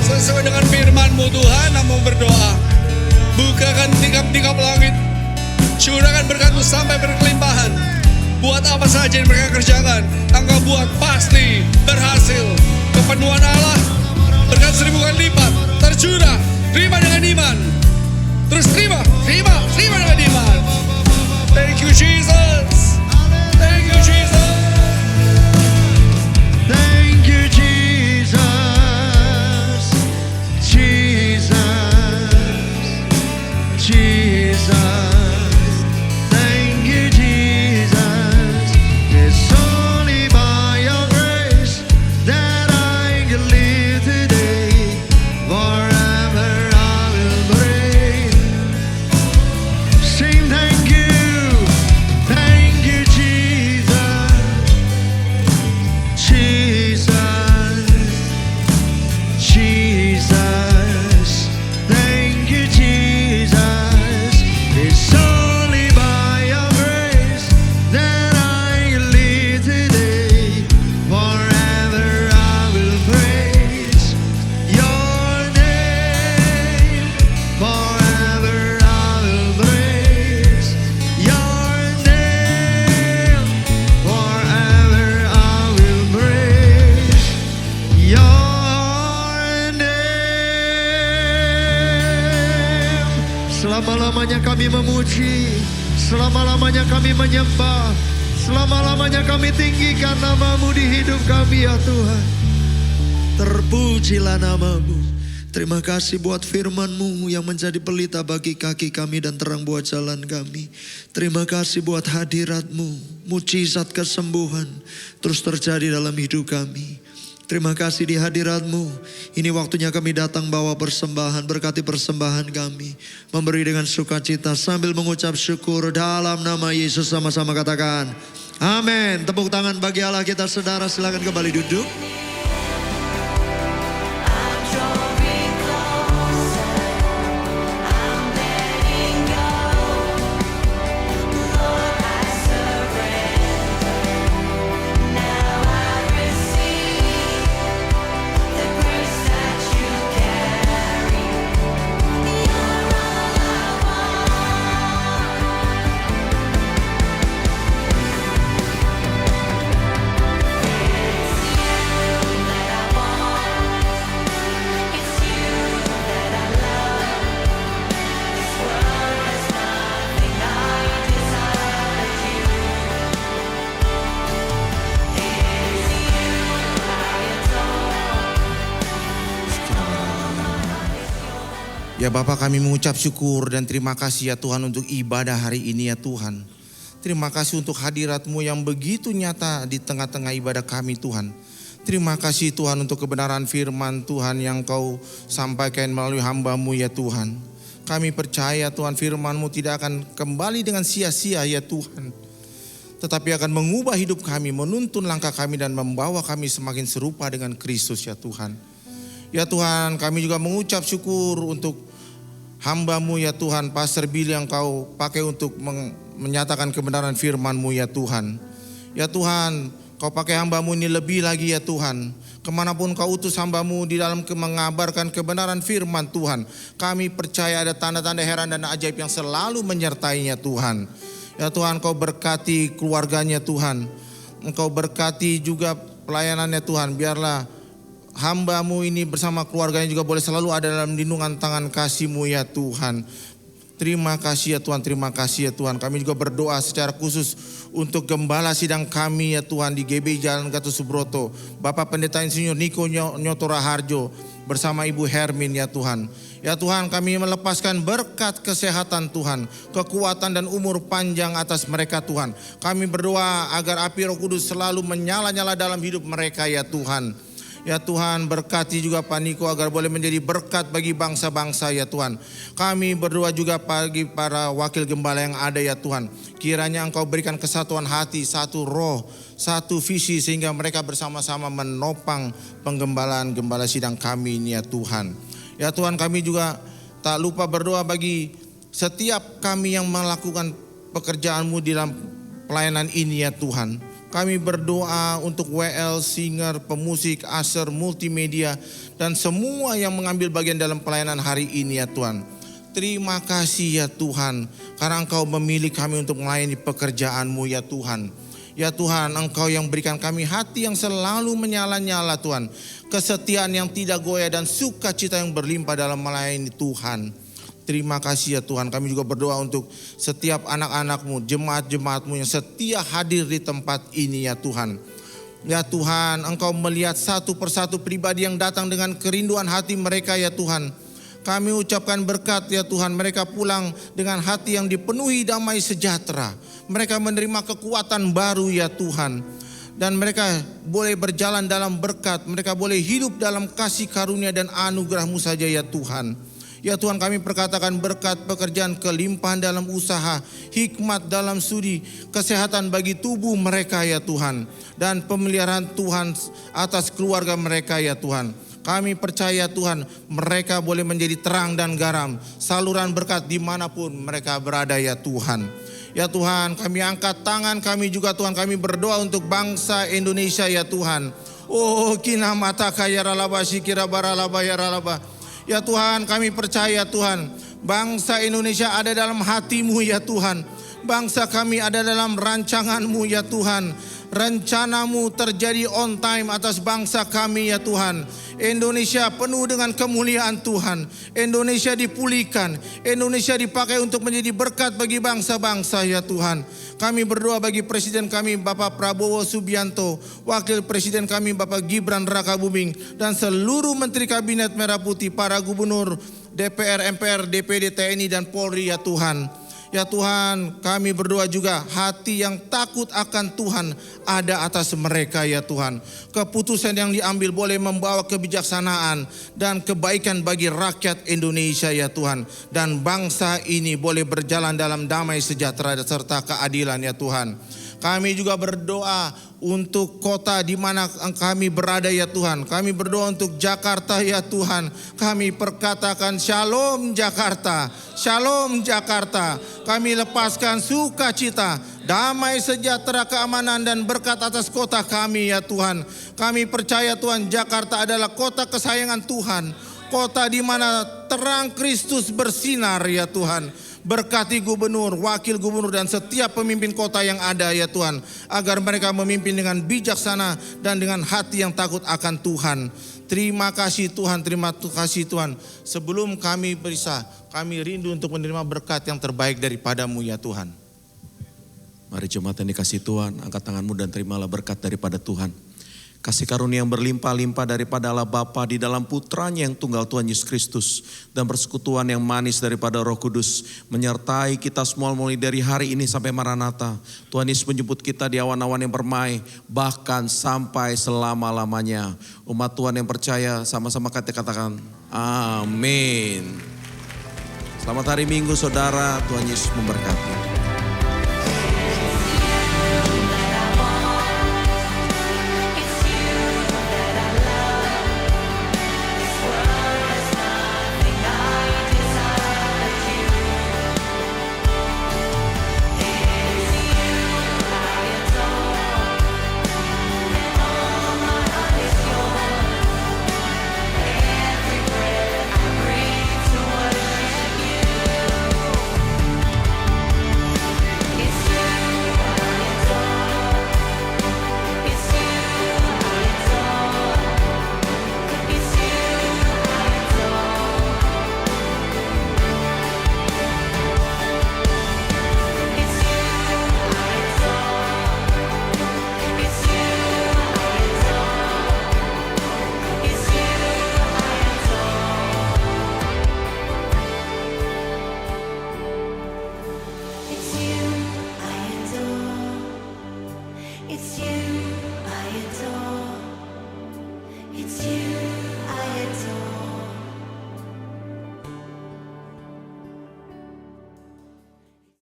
Sesuai dengan firman-Mu Tuhan, hamba berdoa, bukakan tingkap-tingkap langit, curahkan berkat-Mu sampai berkelimpahan. Buat apa saja yang mereka kerjakan, Engkau buat pasti berhasil. Kepenuhan Allah, berkat 1000 kali lipat, tercurah. Terima dengan iman. Terus terima dengan iman. Thank you Jesus. Thank you Jesus. Thank you, Jesus. Jesus. Jesus. Thank you, Jesus. It's only by your grace that I can live today. Forever I will pray. Sing thank you. Thank you, Jesus. Jesus, Jesus, thank you, Jesus. It's only by your grace that I can live today. Forever I will praise your name. Forever I will praise your name. Forever I will praise your name. Selama-lamanya kami memuji, selama-lamanya kami menyembah, selama-lamanya kami tinggikan nama-Mu di hidup kami ya Tuhan. Terpujilah nama-Mu. Terima kasih buat firman-Mu yang menjadi pelita bagi kaki kami dan terang buat jalan kami. Terima kasih buat hadirat-Mu, mujizat kesembuhan terus terjadi dalam hidup kami. Terima kasih di hadirat-Mu. Ini waktunya kami datang bawa persembahan, berkati persembahan kami. Memberi dengan sukacita sambil mengucap syukur dalam nama Yesus, sama-sama katakan amin. Tepuk tangan bagi Allah kita saudara, silakan kembali duduk. I'm drawing closer. I'm letting go. Lord, I surrender. Now I receive the grace that you carry. You're all I want. Ya Bapa, kami mengucap syukur dan terima kasih ya Tuhan untuk ibadah hari ini ya Tuhan. Terima kasih untuk hadirat-Mu yang begitu nyata di tengah-tengah ibadah kami Tuhan. Terima kasih Tuhan untuk kebenaran firman Tuhan yang Kau sampaikan melalui hamba-Mu ya Tuhan. Kami percaya Tuhan firman-Mu tidak akan kembali dengan sia-sia ya Tuhan. Tetapi akan mengubah hidup kami, menuntun langkah kami dan membawa kami semakin serupa dengan Kristus ya Tuhan. Ya Tuhan, kami juga mengucap syukur untuk hamba-Mu ya Tuhan, Pastor Billy yang Kau pakai untuk menyatakan kebenaran firman-Mu ya Tuhan. Ya Tuhan, Kau pakai hamba-Mu ini lebih lagi ya Tuhan. Kemanapun Kau utus hamba-Mu di dalam mengabarkan kebenaran firman Tuhan, kami percaya ada tanda-tanda heran dan ajaib yang selalu menyertainya Tuhan. Ya Tuhan, Kau berkati keluarganya Tuhan. Engkau berkati juga pelayanannya Tuhan. Biarlah hamba-Mu ini bersama keluarganya juga boleh selalu ada dalam lindungan tangan kasih-Mu ya Tuhan. Terima kasih ya Tuhan, terima kasih ya Tuhan. Kami juga berdoa secara khusus untuk gembala sidang kami ya Tuhan di GB Jalan Gatot Subroto, Bapak Pendeta Insinyur Niko Nyotora Harjo bersama Ibu Hermin ya Tuhan. Ya Tuhan, kami melepaskan berkat kesehatan Tuhan, kekuatan dan umur panjang atas mereka Tuhan. Kami berdoa agar api Roh Kudus selalu menyala-nyala dalam hidup mereka ya Tuhan. Ya Tuhan, berkati juga Pak Niko agar boleh menjadi berkat bagi bangsa-bangsa ya Tuhan. Kami berdoa juga bagi para wakil gembala yang ada ya Tuhan. Kiranya Engkau berikan kesatuan hati, satu roh, satu visi sehingga mereka bersama-sama menopang penggembalaan gembala sidang kami ini ya Tuhan. Ya Tuhan, kami juga tak lupa berdoa bagi setiap kami yang melakukan pekerjaan-Mu di dalam pelayanan ini ya Tuhan. Kami berdoa untuk WL, singer, pemusik, usher, multimedia, dan semua yang mengambil bagian dalam pelayanan hari ini ya Tuhan. Terima kasih ya Tuhan, karena Engkau memilih kami untuk melayani pekerjaan-Mu ya Tuhan. Ya Tuhan, Engkau yang berikan kami hati yang selalu menyala-nyala Tuhan. Kesetiaan yang tidak goyah dan sukacita yang berlimpah dalam melayani Tuhan. Terima kasih ya Tuhan. Kami juga berdoa untuk setiap anak-anak-Mu, jemaat-jemaat-Mu yang setia hadir di tempat ini ya Tuhan. Ya Tuhan, Engkau melihat satu persatu pribadi yang datang dengan kerinduan hati mereka ya Tuhan. Kami ucapkan berkat ya Tuhan, mereka pulang dengan hati yang dipenuhi damai sejahtera. Mereka menerima kekuatan baru ya Tuhan. Dan mereka boleh berjalan dalam berkat, mereka boleh hidup dalam kasih karunia dan anugerah-Mu saja ya Tuhan. Ya Tuhan, kami perkatakan berkat pekerjaan, kelimpahan dalam usaha, hikmat dalam studi, kesehatan bagi tubuh mereka ya Tuhan. Dan pemeliharaan Tuhan atas keluarga mereka ya Tuhan. Kami percaya Tuhan, mereka boleh menjadi terang dan garam, saluran berkat dimanapun mereka berada ya Tuhan. Ya Tuhan, kami angkat tangan kami juga Tuhan, kami berdoa untuk bangsa Indonesia ya Tuhan. Oh kina mata kaya ralaba sikira baralaba ya ralaba. Ya Tuhan, kami percaya Tuhan, bangsa Indonesia ada dalam hati-Mu ya Tuhan. Bangsa kami ada dalam rancangan-Mu ya Tuhan. Rencana-Mu terjadi on time atas bangsa kami ya Tuhan. Indonesia penuh dengan kemuliaan Tuhan. Indonesia dipulihkan. Indonesia dipakai untuk menjadi berkat bagi bangsa-bangsa ya Tuhan. Kami berdoa bagi Presiden kami Bapak Prabowo Subianto, Wakil Presiden kami Bapak Gibran Rakabuming, dan seluruh Menteri Kabinet Merah Putih, para Gubernur, DPR, MPR, DPD, TNI, dan Polri ya Tuhan. Ya Tuhan, kami berdoa juga hati yang takut akan Tuhan ada atas mereka ya Tuhan. Keputusan yang diambil boleh membawa kebijaksanaan dan kebaikan bagi rakyat Indonesia ya Tuhan. Dan bangsa ini boleh berjalan dalam damai sejahtera serta keadilan ya Tuhan. Kami juga berdoa untuk kota di mana kami berada ya Tuhan. Kami berdoa untuk Jakarta ya Tuhan. Kami perkatakan Shalom Jakarta, Shalom Jakarta. Kami lepaskan sukacita, damai sejahtera, keamanan dan berkat atas kota kami ya Tuhan. Kami percaya Tuhan, Jakarta adalah kota kesayangan Tuhan. Kota di mana terang Kristus bersinar ya Tuhan. Berkati gubernur, wakil gubernur dan setiap pemimpin kota yang ada ya Tuhan. Agar mereka memimpin dengan bijaksana dan dengan hati yang takut akan Tuhan. Terima kasih Tuhan, terima kasih Tuhan. Sebelum kami berpisah, kami rindu untuk menerima berkat yang terbaik daripada-Mu ya Tuhan. Mari jemaat yang dikasih Tuhan, angkat tanganmu dan terimalah berkat daripada Tuhan. Kasih karunia yang berlimpah-limpah daripada Allah Bapa di dalam putranya yang tunggal Tuhan Yesus Kristus. Dan persekutuan yang manis daripada Roh Kudus menyertai kita semua mulai dari hari ini sampai Maranatha. Tuhan Yesus menjemput kita di awan-awan yang permai, bahkan sampai selama-lamanya. Umat Tuhan yang percaya sama-sama katakan amin. Selamat hari Minggu saudara, Tuhan Yesus memberkati. It's you